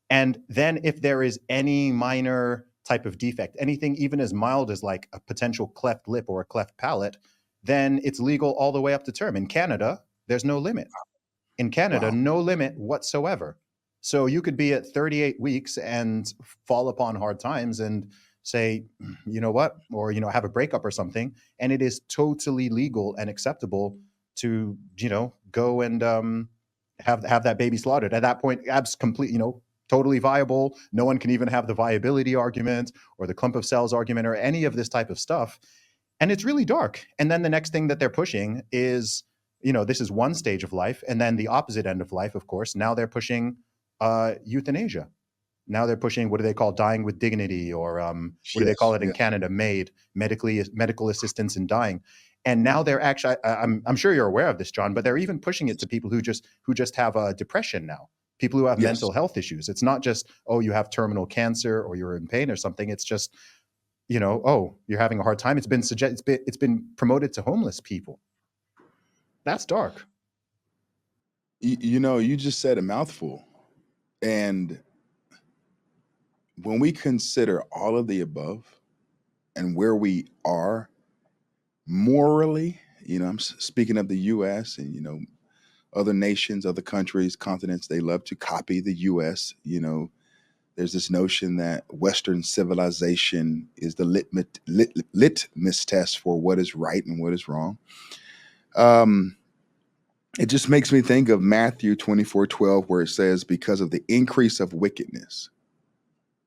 B: and then if there is any minor type of defect, anything even as mild as like a potential cleft lip or a cleft palate, then it's legal all the way up to term. In Canada, there's no limit. In Canada,
A: Wow.
B: no limit whatsoever. So you could be at 38 weeks and fall upon hard times and say, you know what, or have a breakup or something, and it is totally legal and acceptable to go and have that baby slaughtered. At that point, complete, totally viable. No one can even have the viability argument or the clump of cells argument or any of this type of stuff. And it's really dark. And then the next thing that they're pushing is, this is one stage of life, and then the opposite end of life, of course. Now they're pushing euthanasia. Now they're pushing, what do they call, dying with dignity, or what do they call
A: Yes.
B: it in
A: Yes.
B: Canada, MAID, medical assistance in dying. And now they're actually, I'm sure you're aware of this, John, but they're even pushing it to people who just have depression now, people who have
A: Yes.
B: mental health issues. It's not just, oh, you have terminal cancer or you're in pain or something. It's just, oh, you're having a hard time. It's been promoted to homeless people. That's dark.
A: You just said a mouthful. And when we consider all of the above and where we are morally, I'm speaking of the US and, other nations, other countries, continents, they love to copy the US. There's this notion that Western civilization is the litmus test for what is right and what is wrong. Um, it just makes me think of Matthew 24:12, where it says, because of the increase of wickedness,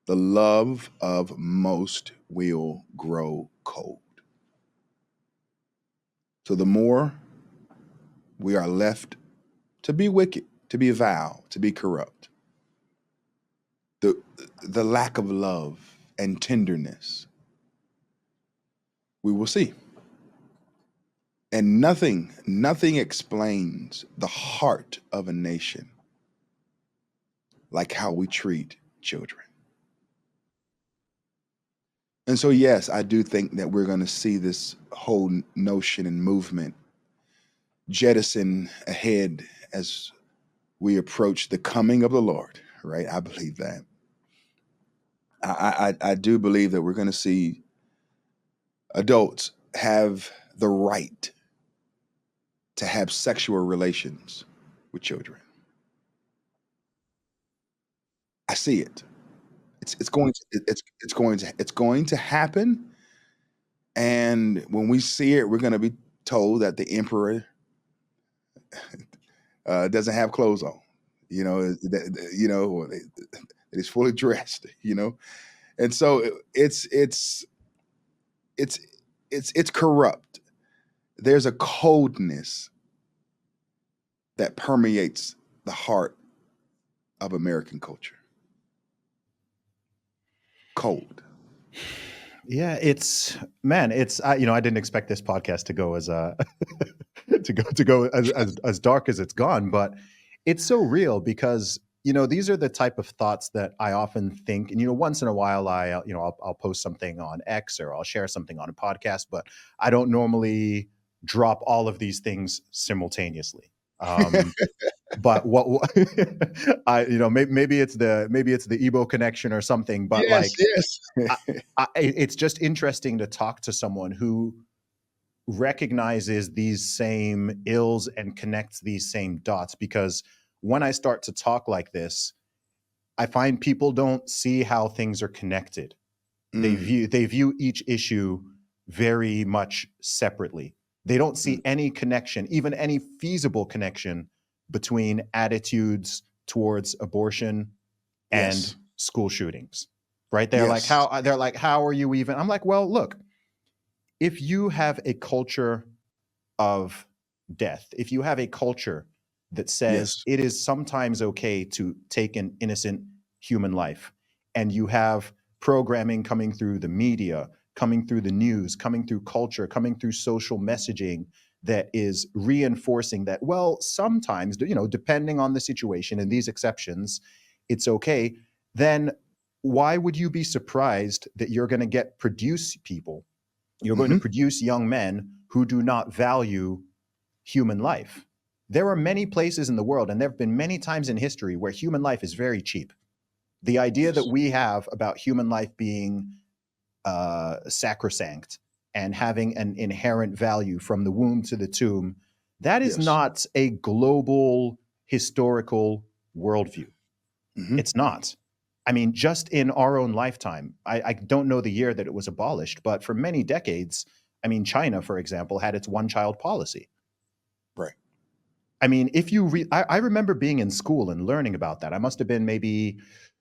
A: the love of most will grow cold. So the more we are left to be wicked, to be vile, to be corrupt, the the lack of love and tenderness, we will see. And nothing explains the heart of a nation like how we treat children. And so, yes, I do think that we're going to see this whole notion and movement jettison ahead as we approach the coming of the Lord, right? I believe that. I do believe that we're going to see adults have the right to have sexual relations with children. I see it. It's going to happen. And when we see it, we're going to be told that the emperor doesn't have clothes on. Or that he's fully dressed. And so it's it's corrupt. There's a coldness that permeates the heart of American culture. Cold.
B: Yeah, it's I didn't expect this podcast to go as to go as dark as it's gone, but it's so real because these are the type of thoughts that I often think, and once in a while I'll post something on X or I'll share something on a podcast, but I don't normally drop all of these things simultaneously. But what maybe it's the Igbo connection or something, but
A: Yes,
B: like
A: yes.
B: it's just interesting to talk to someone who recognizes these same ills and connects these same dots, because when I start to talk like this, I find people don't see how things are connected. They
A: Mm,
B: view each issue very much separately. They don't
A: mm.
B: see any connection, even any feasible connection between attitudes towards abortion and
A: Yes,
B: school shootings. Right?
A: yes.
B: They're like, how are you even? I'm like, well, look, if you have a culture of death, if you have a culture that says
A: Yes.
B: it is sometimes okay to take an innocent human life, and you have programming coming through the media, coming through the news, coming through culture, coming through social messaging that is reinforcing that, well, sometimes, depending on the situation and these exceptions, it's okay, then why would you be surprised that you're going to produce people, you're going to
A: Hmm.
B: produce young men who do not value human life? There are many places in the world, and there have been many times in history where human life is very cheap. The idea that
A: Yes.
B: we have about human life being sacrosanct and having an inherent value from the womb to the tomb, that is
A: Yes.
B: not a global historical worldview.
A: Hmm.
B: It's not. I mean, just in our own lifetime, I don't know the year that it was abolished, but for many decades, I mean, China, for example, had its one child policy.
A: Right.
B: I mean, if you I remember being in school and learning about that. I must have been maybe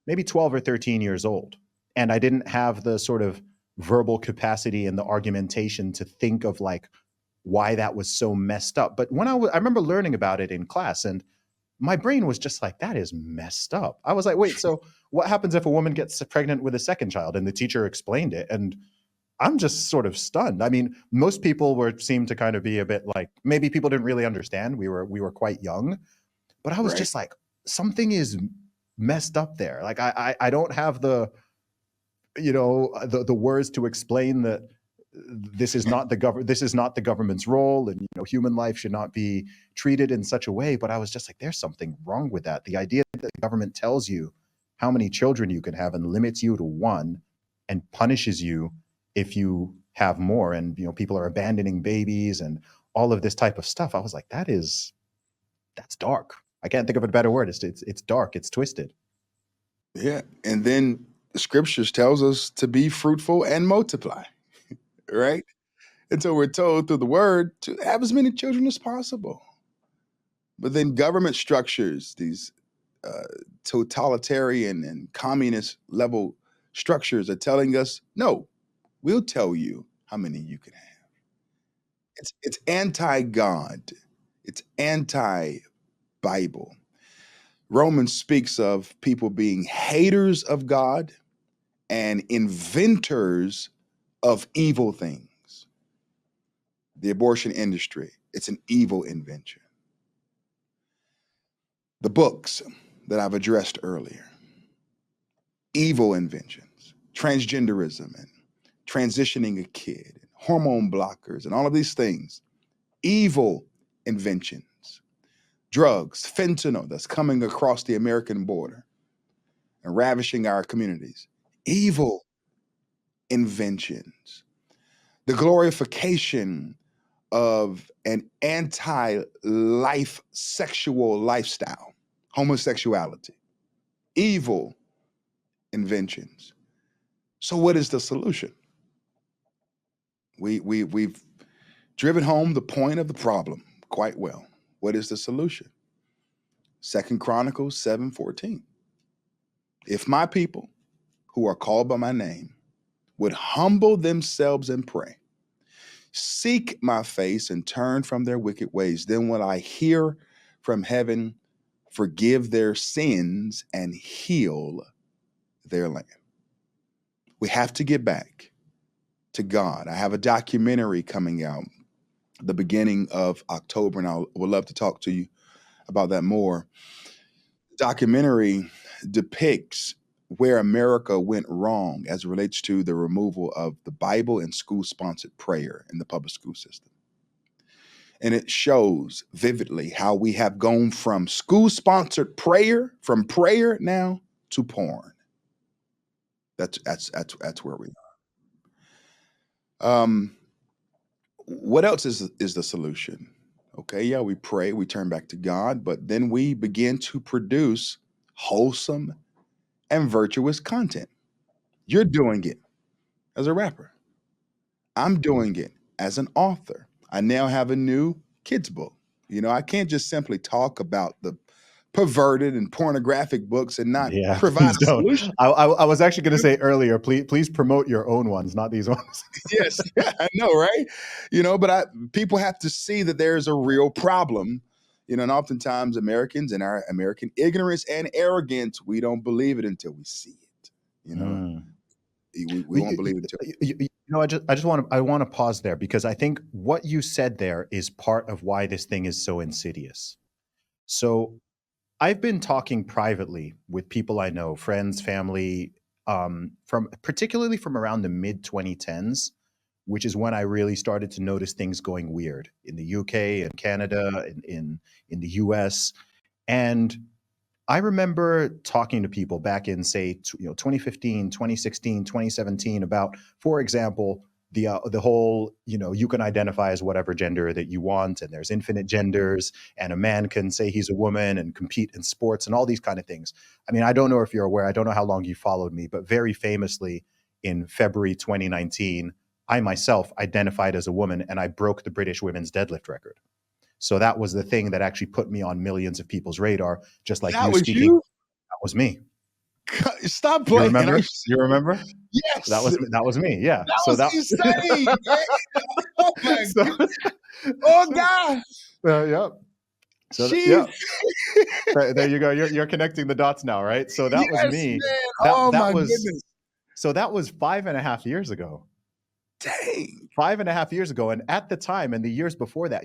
B: 12 or 13 years old. And I didn't have the sort of verbal capacity and the argumentation to think of like why that was so messed up. But when I remember learning about it in class, and my brain was just like, that is messed up. I was like, wait, so what happens if a woman gets pregnant with a second child? And the teacher explained it. And I'm just sort of stunned. I mean, most people seemed to kind of be a bit like, maybe people didn't really understand. We were quite young, but I was
A: Right.
B: just like, something is messed up there. Like I don't have the words to explain that this is not the government's role, and human life should not be treated in such a way. But I was just like, there's something wrong with that. The idea that the government tells you how many children you can have and limits you to one, and punishes you if you have more, and people are abandoning babies and all of this type of stuff. I was like, that's dark. I can't think of a better word. It's dark. It's twisted.
A: Yeah. And then the scriptures tells us to be fruitful and multiply, right? And so we're told through the word to have as many children as possible. But then government structures, these uh, totalitarian and communist level structures, are telling us, no, we'll tell you how many you can have. It's anti God, it's anti Bible. Romans speaks of people being haters of God and inventors of evil things. The abortion industry, it's an evil invention. The books that I've addressed earlier, evil inventions. Transgenderism and transitioning a kid, and hormone blockers, and all of these things, evil inventions. Drugs, fentanyl that's coming across the American border and ravishing our communities, evil inventions. The glorification of an anti life sexual lifestyle, homosexuality, evil inventions. So, what is the solution? We've driven home the point of the problem quite well. What is the solution? Second Chronicles 7:14. If my people who are called by my name would humble themselves and pray, seek my face and turn from their wicked ways, then will I hear from heaven, forgive their sins, and heal their land. We have to get back to God. I have a documentary coming out the beginning of October, and I would love to talk to you about that more. The documentary depicts where America went wrong as it relates to the removal of the Bible and school-sponsored prayer in the public school system. And it shows vividly how we have gone from school-sponsored prayer, from prayer now to porn. That's where we are. What else is the solution? Okay, yeah, we pray, we turn back to God, but then we begin to produce wholesome and virtuous content. You're doing it as a rapper. I'm doing it as an author. I now have a new kids book. I can't just simply talk about the perverted and pornographic books and not
B: Yeah,
A: provide
B: please
A: a
B: don't.
A: solution.
B: I was actually going to say earlier, please promote your own ones, not these ones.
A: Yes, I know, right? But people have to see that there's a real problem. And oftentimes Americans and our American ignorance and arrogance, we don't believe it until we see it.
B: Mm.
A: We won't believe it until.
B: I want to pause there because I think what you said there is part of why this thing is so insidious. So I've been talking privately with people I know, friends, family, from particularly from around the mid 2010s, which is when I really started to notice things going weird in the UK and Canada, in the US. And I remember talking to people back in, say, 2015, 2016, 2017 about, for example, the whole, you can identify as whatever gender that you want, and there's infinite genders, and a man can say he's a woman and compete in sports and all these kind of things. I mean, I don't know if you're aware, I don't know how long you followed me, but very famously in February 2019, I myself identified as a woman and I broke the British women's deadlift record. So that was the thing that actually put me on millions of people's radar, just like
A: That
B: you
A: was
B: speaking.
A: you?
B: That was me.
A: Stop
B: You
A: playing.
B: remember? You remember? That
A: Yes.
B: was that was me. Yeah.
A: That
B: So
A: was
B: that.
A: insane, man. Oh my
B: so,
A: goodness. Oh
B: so,
A: God.
B: yeah. So
A: Jeez.
B: yeah. There you go. You're connecting the dots now, right? So that was
A: Yes,
B: me.
A: man.
B: That
A: Oh
B: that
A: my
B: was
A: goodness.
B: so that was 5.5 years ago.
A: Dang.
B: 5.5 years ago, and at the time, and the years before that,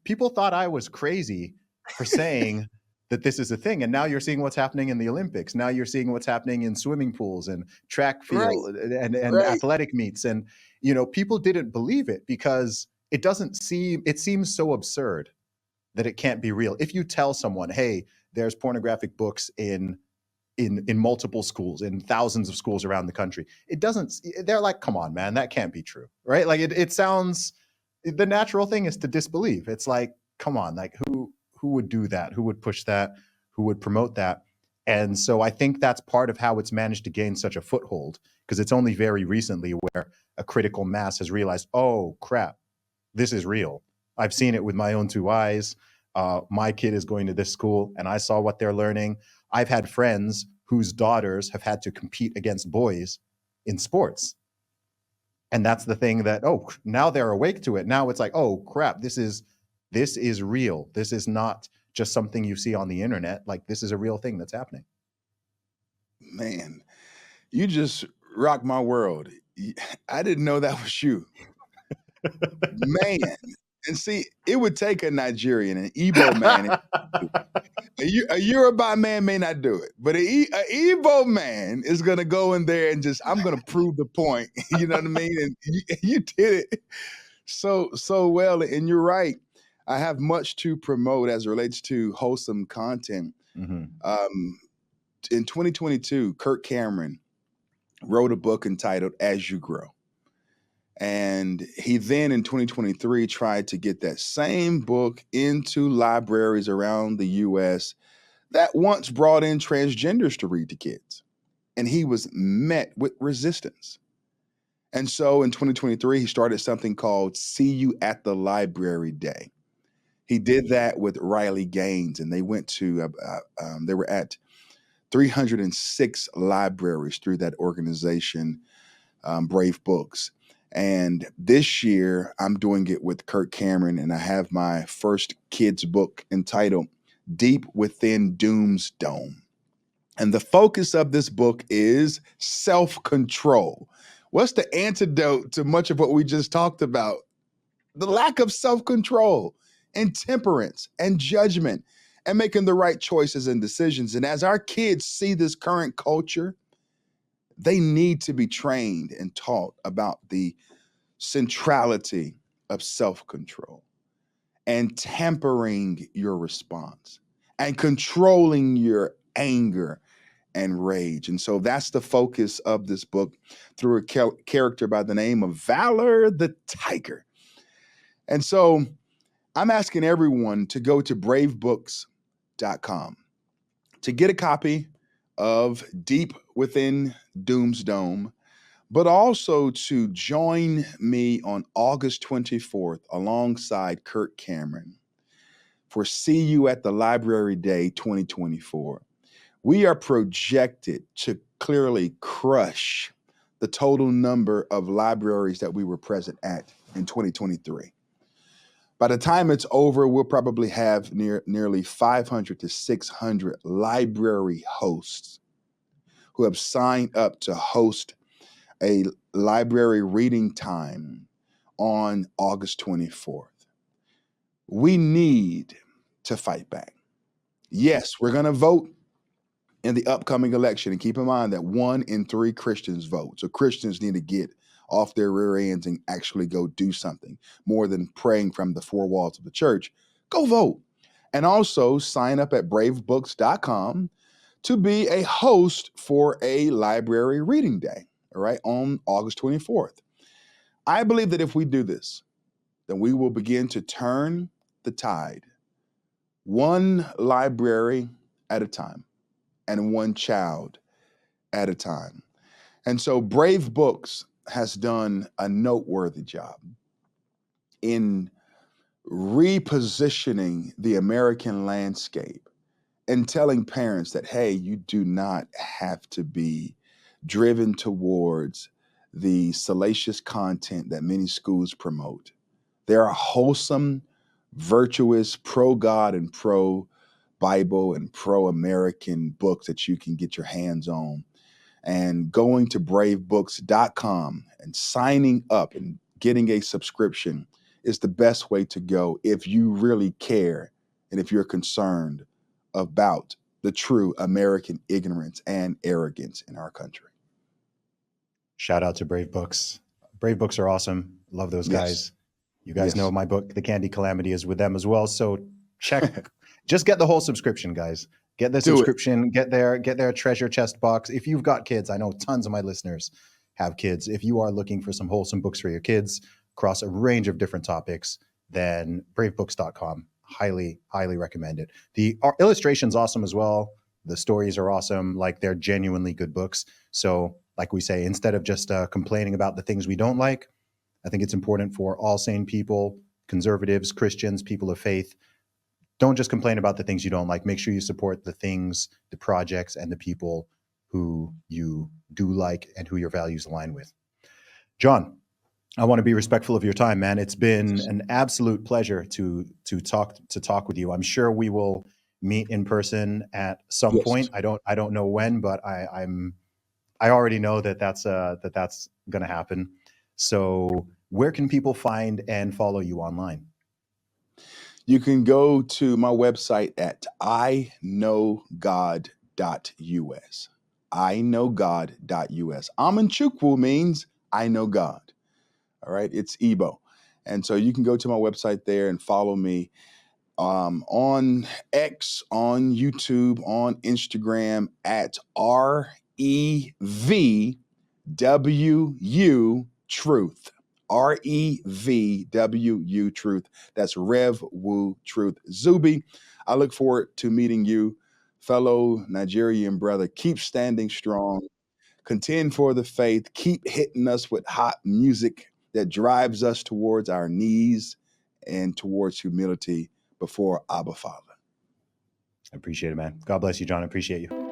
B: people thought I was crazy for saying that this is a thing. And now you're seeing what's happening in the Olympics. Now you're seeing what's happening in swimming pools and track
A: Right.
B: field and
A: Right.
B: athletic meets. And people didn't believe it because it seems so absurd that it can't be real. If you tell someone, hey, there's pornographic books in multiple schools, in thousands of schools around the country, they're like, come on, man, that can't be true, right? Like it sounds, the natural thing is to disbelieve. It's like, come on, like who would do that? Who would push that? Who would promote that? And so I think that's part of how it's managed to gain such a foothold, because it's only very recently where a critical mass has realized, oh crap, this is real. I've seen it with my own two eyes. My kid is going to this school and I saw what they're learning. I've had friends whose daughters have had to compete against boys in sports. And that's the thing that, oh, now they're awake to it. Now it's like, oh crap, this is real. This is not just something you see on the internet. Like, this is a real thing that's happening.
A: Man, you just rocked my world. I didn't know that was you. Man. And see, it would take a Nigerian, an Igbo man. A Yoruba man may not do it, but a Igbo man is gonna go in there and just, I'm gonna prove the point. You know what I mean? And you did it so well. And you're right. I have much to promote as it relates to wholesome content.
B: Hmm.
A: In 2022, Kirk Cameron wrote a book entitled As You Grow. And he then in 2023 tried to get that same book into libraries around the US that once brought in transgenders to read to kids. And he was met with resistance. And so in 2023, he started something called See You at the Library Day. He did that with Riley Gaines, and they went to, they were at 306 libraries through that organization, Brave Books. And this year, I'm doing it with Kirk Cameron, and I have my first kids' book entitled Deep Within Doom's Dome. And the focus of this book is self control. What's the antidote to much of what we just talked about? The lack of self control and temperance and judgment and making the right choices and decisions. And as our kids see this current culture, they need to be trained and taught about the centrality of self control and tempering your response and controlling your anger and rage. And so that's the focus of this book through a character by the name of Valor the Tiger. And so I'm asking everyone to go to bravebooks.com to get a copy of Deep Within Doom's Dome, but also to join me on August 24th alongside Kirk Cameron for See You at the Library Day 2024. We are projected to clearly crush the total number of libraries that we were present at in 2023. By the time it's over, we'll probably have nearly 500 to 600 library hosts who have signed up to host a library reading time on August 24th. We need to fight back. Yes, we're going to vote in the upcoming election. And keep in mind that 1 in 3 Christians vote. So Christians need to get off their rear ends and actually go do something more than praying from the four walls of the church. Go vote. And also sign up at bravebooks.com to be a host for a library reading day, all right, on August 24th. I believe that if we do this, then we will begin to turn the tide, one library at a time and one child at a time. And so Brave Books has done a noteworthy job in repositioning the American landscape and telling parents that, hey, you do not have to be driven towards the salacious content that many schools promote. There are wholesome, virtuous, pro God and pro Bible and pro American books that you can get your hands on. And going to bravebooks.com and signing up and getting a subscription is the best way to go if you really care and if you're concerned about the true American ignorance and arrogance in our country.
B: Shout out to Brave Books. Brave Books are awesome. Love those
A: Yes.
B: guys. You guys know
A: Yes.
B: my book, The Candy Calamity, is with them as well. So check, just get the whole subscription, guys. Get the
A: Do it.
B: subscription, get their treasure chest box. If you've got kids, I know tons of my listeners have kids. If you are looking for some wholesome books for your kids across a range of different topics, then bravebooks.com. Highly, highly recommend it. The illustration's awesome as well. The stories are awesome. Like, they're genuinely good books. So, like we say, instead of just complaining about the things we don't like, I think it's important for all sane people, conservatives, Christians, people of faith. Don't just complain about the things you don't like. Make sure you support the things, the projects, and the people who you do like and who your values align with. John, I want to be respectful of your time, man. It's been an absolute pleasure to talk with you. I'm sure we will meet in person at some
A: Yes.
B: point. I don't know when, but I already know that that's going to happen. So Where can people find and follow you online?
A: You can go to my website at iknowgod.us. iknowgod.us. Amanchukwu means I know God. All right, it's Igbo. And so you can go to my website there and follow me on X, on YouTube, on Instagram at REVWU Truth. REVWU Truth. That's Rev Wu Truth. Zuby, I look forward to meeting you, fellow Nigerian brother. Keep standing strong. Contend for the faith. Keep hitting us with hot music that drives us towards our knees and towards humility before Abba Father.
B: I appreciate it, man. God bless you, John. I appreciate you.